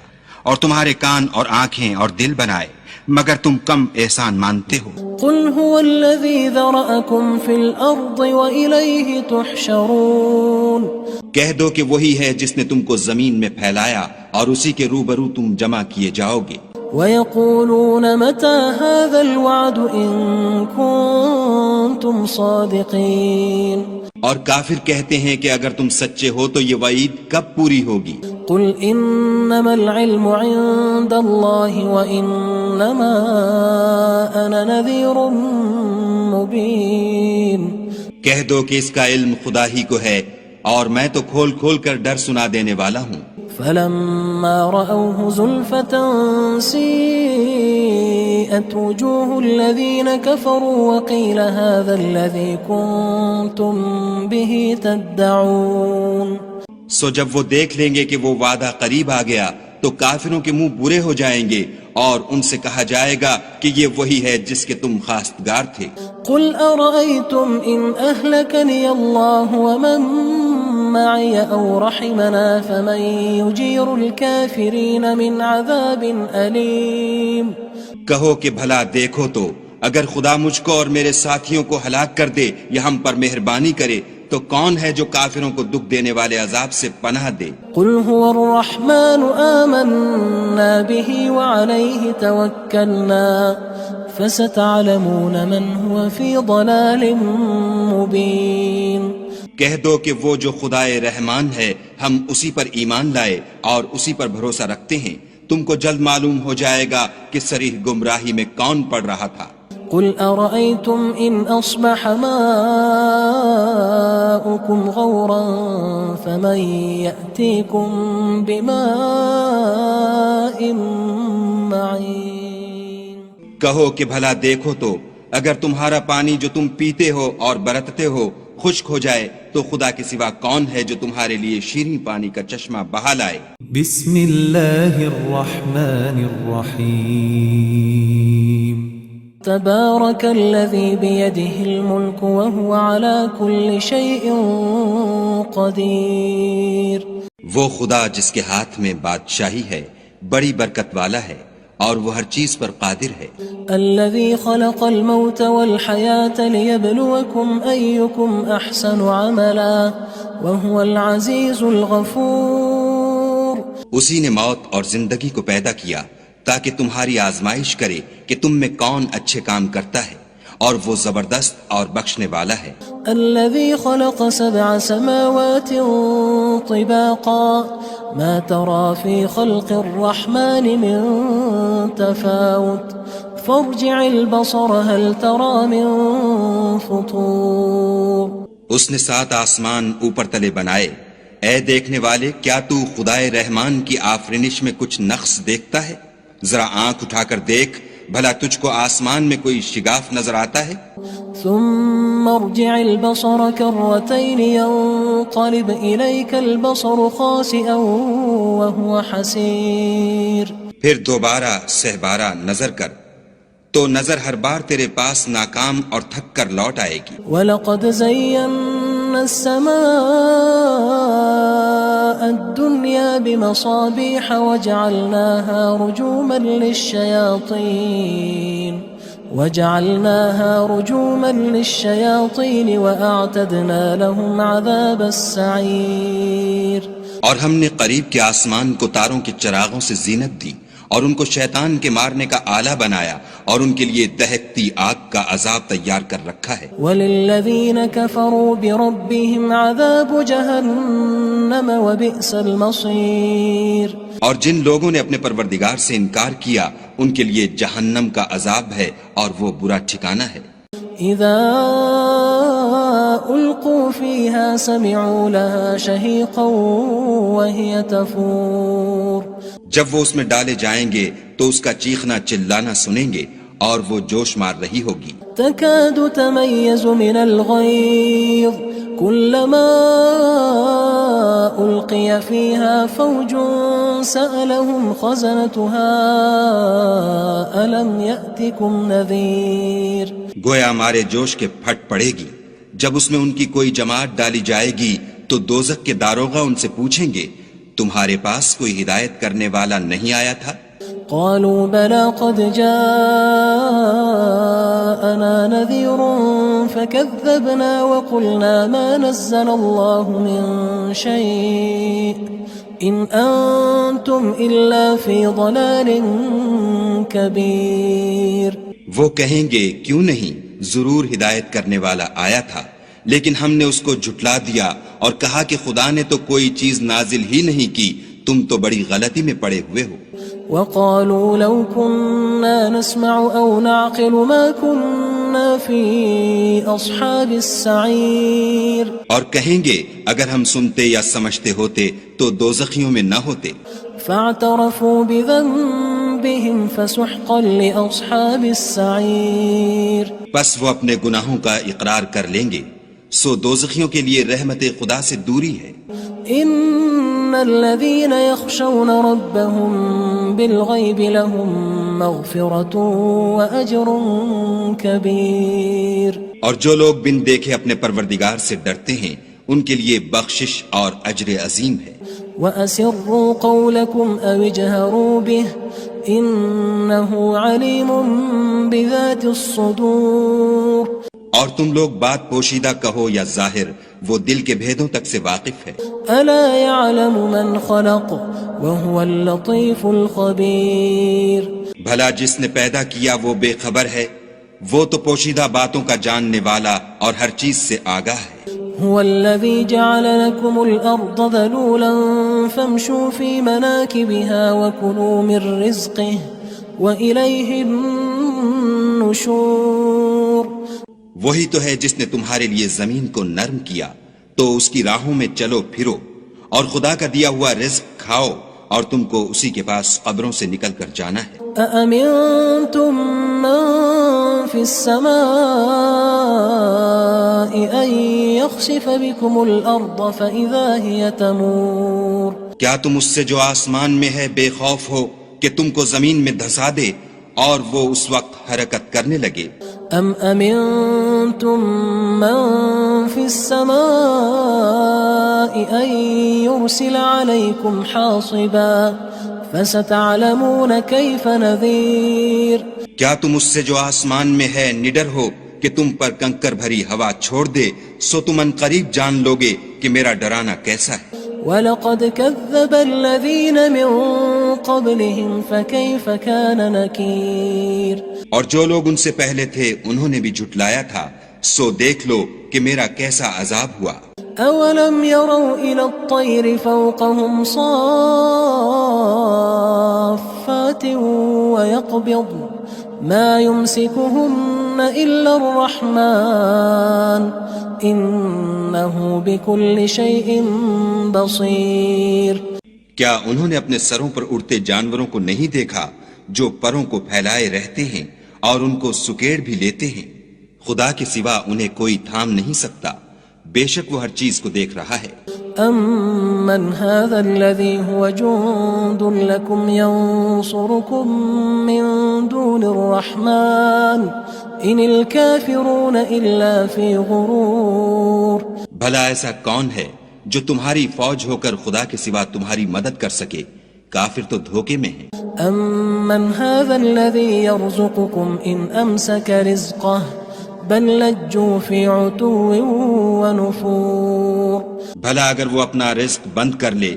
اور تمہارے کان اور آنکھیں اور دل بنائے، مگر تم کم احسان مانتے ہو۔ قل هو الذي ذرأكم في الأرض وإليه تحشرون۔ کہہ دو کہ وہی ہے جس نے تم کو زمین میں پھیلایا اور اسی کے روبرو تم جمع کیے جاؤ گے۔ وَيَقُولُونَ مَتَى هَذَا الْوَعْدُ إِن كُنتُمْ صَادِقِينَ۔ اور کافر کہتے ہیں کہ اگر تم سچے ہو تو یہ وعید کب پوری ہوگی؟ قل انما العلم عند الله وانما انا نذير مبين۔ کہہ دو کہ اس کا علم خدا ہی کو ہے اور میں تو کھول کھول کر ڈر سنا دینے والا ہوں۔ فلما رأوه زلفة سيئت وجوه الذين كفروا وقيل هذا الذي كنتم به تدعون۔ سو جب وہ دیکھ لیں گے کہ وہ وعدہ قریب آ گیا تو کافروں کے منہ برے ہو جائیں گے اور ان سے کہا جائے گا کہ یہ وہی ہے جس کے تم خواستگار تھے۔ قل أرأيتم إن أهلكني الله ومن معي أو رحمنا فمن يجير الكافرين من عذاب أليم۔ کہو کہ بھلا دیکھو تو اگر خدا مجھ کو اور میرے ساتھیوں کو ہلاک کر دے یا ہم پر مہربانی کرے تو کون ہے جو کافروں کو دکھ دینے والے عذاب سے پناہ دے؟ قل هو الرحمن آمنا به وعليه توكلنا فستعلمون من هو في ضلال مبين۔ کہہ دو کہ وہ جو خدائے رحمان ہے ہم اسی پر ایمان لائے اور اسی پر بھروسہ رکھتے ہیں، تم کو جلد معلوم ہو جائے گا کہ صریح گمراہی میں کون پڑ رہا تھا۔ قل أرأيتم إن أصبح ماؤكم غورا فمن يأتيكم بماء معين۔ کہو کہ بھلا دیکھو تو اگر تمہارا پانی جو تم پیتے ہو اور برتتے ہو خشک ہو جائے تو خدا کے سوا کون ہے جو تمہارے لیے شیریں پانی کا چشمہ بہا لائے؟ بسم اللہ الرحمن الرحیم۔ تبارك الذي بيده الملك وهو على كل شيء قدير۔ وہ خدا جس کے ہاتھ میں بادشاہی ہے بڑی برکت والا ہے اور وہ ہر چیز پر قادر ہے۔ الذي خلق الموت والحياة ليبلوكم أيكم أحسن عملا وهو العزيز الغفور۔ اسی نے موت اور زندگی کو پیدا کیا تاکہ تمہاری آزمائش کرے کہ تم میں کون اچھے کام کرتا ہے اور وہ زبردست اور بخشنے والا ہے۔ الذي خلق 7 سماوات طباقا ما ترى في خلق الرحمن من تفاوت فارجع البصر هل ترى من فطور۔ اس نے 7 آسمان اوپر تلے بنائے، اے دیکھنے والے کیا تو خدائے رحمان کی آفرینش میں کچھ نقص دیکھتا ہے؟ ذرا آنکھ اٹھا کر دیکھ بھلا تجھ کو آسمان میں کوئی شگاف نظر آتا ہے؟ ثم ارجع البصر كرتين ينقلب إليك البصر خاسئا وهو حسير۔ پھر دوبارہ سہبارہ نظر کر تو نظر ہر بار تیرے پاس ناکام اور تھک کر لوٹ آئے گی۔ وَلَقَدْ زَيَّنَّا السَّمَاءَ الدُّنْيَا بِمَصَابِيحَ وَجَعَلْنَاهَا رُجُومًا لِلشَّيَاطِينِ وَأَعْتَدْنَا لَهُمْ عَذَابَ السَّعِيرِ۔ اور ہم نے قریب کے آسمان کو تاروں کے چراغوں سے زینت دی اور ان کو شیطان کے مارنے کا آلہ بنایا اور ان کے لیے دہکتی آگ کا عذاب تیار کر رکھا ہے. وَلِلَّذِينَ كَفَرُوا بِرَبِّهِمْ عَذَابُ جَهَنَّمَ وَبِئْسَ الْمَصِيرُ. اور جن لوگوں نے اپنے پروردگار سے انکار کیا ان کے لیے جہنم کا عذاب ہے اور وہ برا ٹھکانہ ہے. اذا القوا فيها سمعوا لها شهيقا وهي تفور. جب وہ اس میں ڈالے جائیں گے تو اس کا چیخنا چلانا سنیں گے اور وہ جوش مار رہی ہوگی. تكاد تميز من الغيظ كلما ألقي فيها فوج سألهم خزنتها ألم يأتكم نذير. گویا مارے جوش کے پھٹ پڑے گی. جب اس میں ان کی کوئی جماعت ڈالی جائے گی تو دوزخ کے داروغہ ان سے پوچھیں گے تمہارے پاس کوئی ہدایت کرنے والا نہیں آیا تھا؟ قالوا بلى قد جاءنا نذير فكذبنا وقلنا ما نزل الله من شيء إن أنتم إلا في ضلال كبير. وہ کہیں گے کیوں نہیں، ضرور ہدایت کرنے والا آیا تھا، لیکن ہم نے اس کو جھٹلا دیا اور کہا کہ خدا نے تو کوئی چیز نازل ہی نہیں کی، تم تو بڑی غلطی میں پڑے ہوئے ہو. وقالوا لو كنا نسمع أو نعقل ما كنا في أصحاب السعير. اور کہیں گے اگر ہم سنتے یا سمجھتے ہوتے تو دوزخیوں میں نہ ہوتے. فاعترفوا بذنبهم فسحقا لأصحاب السعير. پس وہ اپنے گناہوں کا اقرار کر لیں گے، سو دوزخیوں کے لیے رحمت خدا سے دوری ہے. ان الذين يخشون ربهم بالغيب لهم مغفرة واجر كبير. اور جو لوگ بن دیکھے اپنے پروردگار سے ڈرتے ہیں ان کے لیے بخشش اور اجر عظیم ہے. وَأَسِرُّوا قَوْلَكُمْ أَوِ اجْهَرُوا بِهِ إِنَّهُ عَلِيمٌ بِذَاتِ الصُّدُورِ. اور تم لوگ بات پوشیدہ کہو یا ظاہر، وہ دل کے بھیدوں تک سے واقف ہے. أَلَا يَعْلَمُ مَنْ خَلَقَ وَهُوَ اللَّطِيفُ الْخَبِيرُ. بھلا جس نے پیدا کیا وہ بے خبر ہے، وہ تو پوشیدہ باتوں کا جاننے والا اور ہر چیز سے آگاہ ہے. هو الذي جعل لكم الأرض ذلولا فامشوا في مناكبها وكلوا من رزقه وإليه النشور. وہی تو ہے جس نے تمہارے لیے زمین کو نرم کیا تو اس کی راہوں میں چلو پھرو اور خدا کا دیا ہوا رزق کھاؤ اور تم کو اسی کے پاس قبروں سے نکل کر جانا ہے. أأمنتم من في السماء أن يخسف بكم الأرض فإذا هي تمور. کیا تم اس سے جو آسمان میں ہے بے خوف ہو کہ تم کو زمین میں دھسا دے اور وہ اس وقت حرکت کرنے لگے؟ أم أمنتم من في السماء أن يرسل عليكم حاصبا فستعلمون كيف نذير. کیا تم اس سے جو آسمان میں ہے نڈر ہو کہ تم پر کنکر بھری ہوا چھوڑ دے، سو تم ان قریب جان لوگے کہ میرا ڈرانا کیسا ہے. وَلَقَدْ كَذَّبَ الَّذِينَ مِن قَبْلِهِمْ فَكَيْفَ كَانَ نَكِيرٌ. اور جو لوگ ان سے پہلے تھے انہوں نے بھی جھٹلایا تھا، سو دیکھ لو کہ میرا کیسا عذاب ہوا. أَوَلَمْ يَرَوْا إِلَى الطَّيْرِ فَوْقَهُمْ صَافَّاتٍ وَيَقْبِضْنَ مَا يُمْسِكُهُنَّ إِلَّا الرَّحْمَنُ إِنَّهُ بِكُلِّ شَيْءٍ بَصِيرٌ. کیا انہوں نے اپنے سروں پر اڑتے جانوروں کو نہیں دیکھا جو پروں کو پھیلائے رہتے ہیں اور ان کو سکیڑ بھی لیتے ہیں؟ خدا کے سوا انہیں کوئی تھام نہیں سکتا، بے شک وہ ہر چیز کو دیکھ رہا ہے. أَمَّنْ هَذَا الَّذِي هُوَ جُندٌ لَكُمْ يَنصُرُكُم مِّن دُونِ الرَّحْمَنِ إِنِ الْكَافِرُونَ إِلَّا فِي غُرُورٍ. بھلا ایسا کون ہے جو تمہاری فوج ہو کر خدا کے سوا تمہاری مدد کر سکے؟ کافر تو دھوکے میں ہیں. أَمَّنْ هَذَا الَّذِي يَرْزُقُكُمْ إِنْ أَمْسَكَ رِزْقَهُ بَلْ لَجُّوا فِي عُتُوٍّ وَنُفُورٍ. بھلا اگر وہ اپنا رزق بند کر لے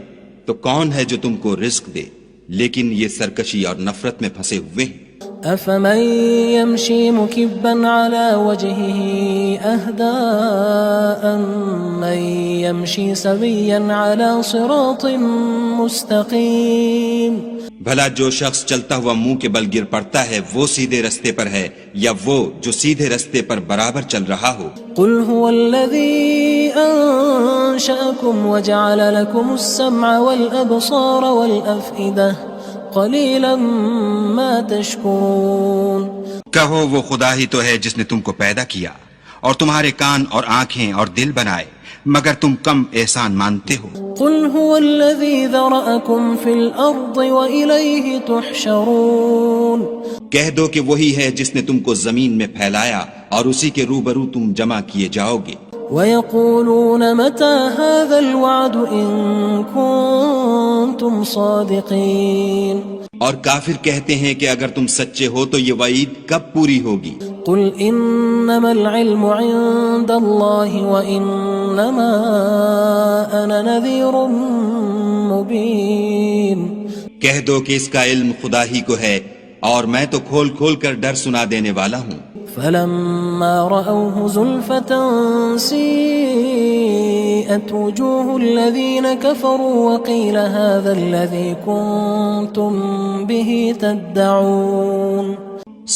تو کون ہے جو تم کو رزق دے؟ لیکن یہ سرکشی اور نفرت میں پھنسے ہوئے ہیں. أفمن يمشي مكبا على وجهه أهدى أمن يمشي سويا على صراط مستقيم. بھلا جو شخص چلتا ہوا منہ کے بل گر پڑتا ہے وہ سیدھے رستے پر ہے یا وہ جو سیدھے رستے پر برابر چل رہا ہو؟ قل هو الذي أنشأكم وجعل لكم السمع والأبصار والأفئدة قلیلا ما تشکرون. کہو وہ خدا ہی تو ہے جس نے تم کو پیدا کیا اور تمہارے کان اور آنکھیں اور دل بنائے، مگر تم کم احسان مانتے ہو. قل هو الذي ذرأكم في الأرض وإليه تحشرون. کہہ دو کہ وہی ہے جس نے تم کو زمین میں پھیلایا اور اسی کے روبرو تم جمع کیے جاؤ گے. وَيَقُولُونَ مَتَى هَذَا الْوَعْدُ إِن كُنتُمْ صَادِقِينَ. اور کافر کہتے ہیں کہ اگر تم سچے ہو تو یہ وعید کب پوری ہوگی؟ قُلْ إِنَّمَا الْعِلْمُ عِندَ اللَّهِ وَإِنَّمَا أَنَا نَذِيرٌ مُبِينٌ. کہہ دو کہ اس کا علم خدا ہی کو ہے اور میں تو کھول کھول کر ڈر سنا دینے والا ہوں. فلما رأوه زلفة سيئت وجوه الذين كفروا وقيل هذا الذي كنتم به تدعون.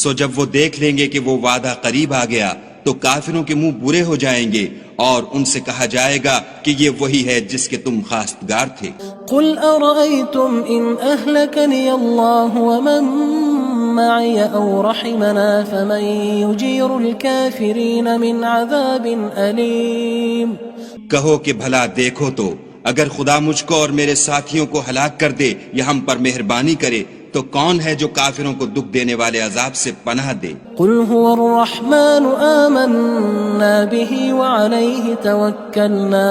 سو جب وہ دیکھ لیں گے کہ وہ وعدہ قریب آ گیا تو کافروں کے منہ برے ہو جائیں گے اور ان سے کہا جائے گا کہ یہ وہی ہے جس کے تم خواستگار تھے. قل أرأيتم إن أهلكني الله ومن معي أو رحمنا فمن يجير الكافرين من عذاب أليم. کہو کہ بھلا دیکھو تو اگر خدا مجھ کو اور میرے ساتھیوں کو ہلاک کر دے یا ہم پر مہربانی کرے تو کون ہے جو کافروں کو دکھ دینے والے عذاب سے پناہ دے؟ قل هو الرحمن آمنا به وعليه توكلنا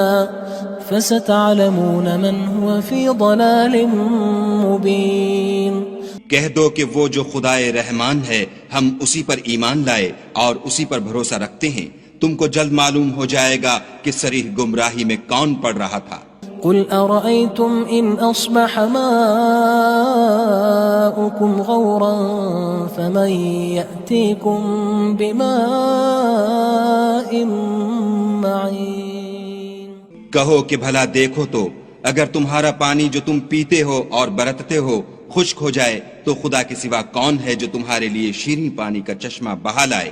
فستعلمون من هو في ضلال مبين. کہہ دو کہ وہ جو خدائے رحمان ہے ہم اسی پر ایمان لائے اور اسی پر بھروسہ رکھتے ہیں، تم کو جلد معلوم ہو جائے گا کہ صریح گمراہی میں کون پڑ رہا تھا. قل أرأيتم إن أصبح ماؤكم غورا فمن يأتيكم بماء معين. کہو کہ بھلا دیکھو تو اگر تمہارا پانی جو تم پیتے ہو اور برتتے ہو خشک ہو جائے تو خدا کے سوا کون ہے جو تمہارے لیے شیریں پانی کا چشمہ بہا لائے؟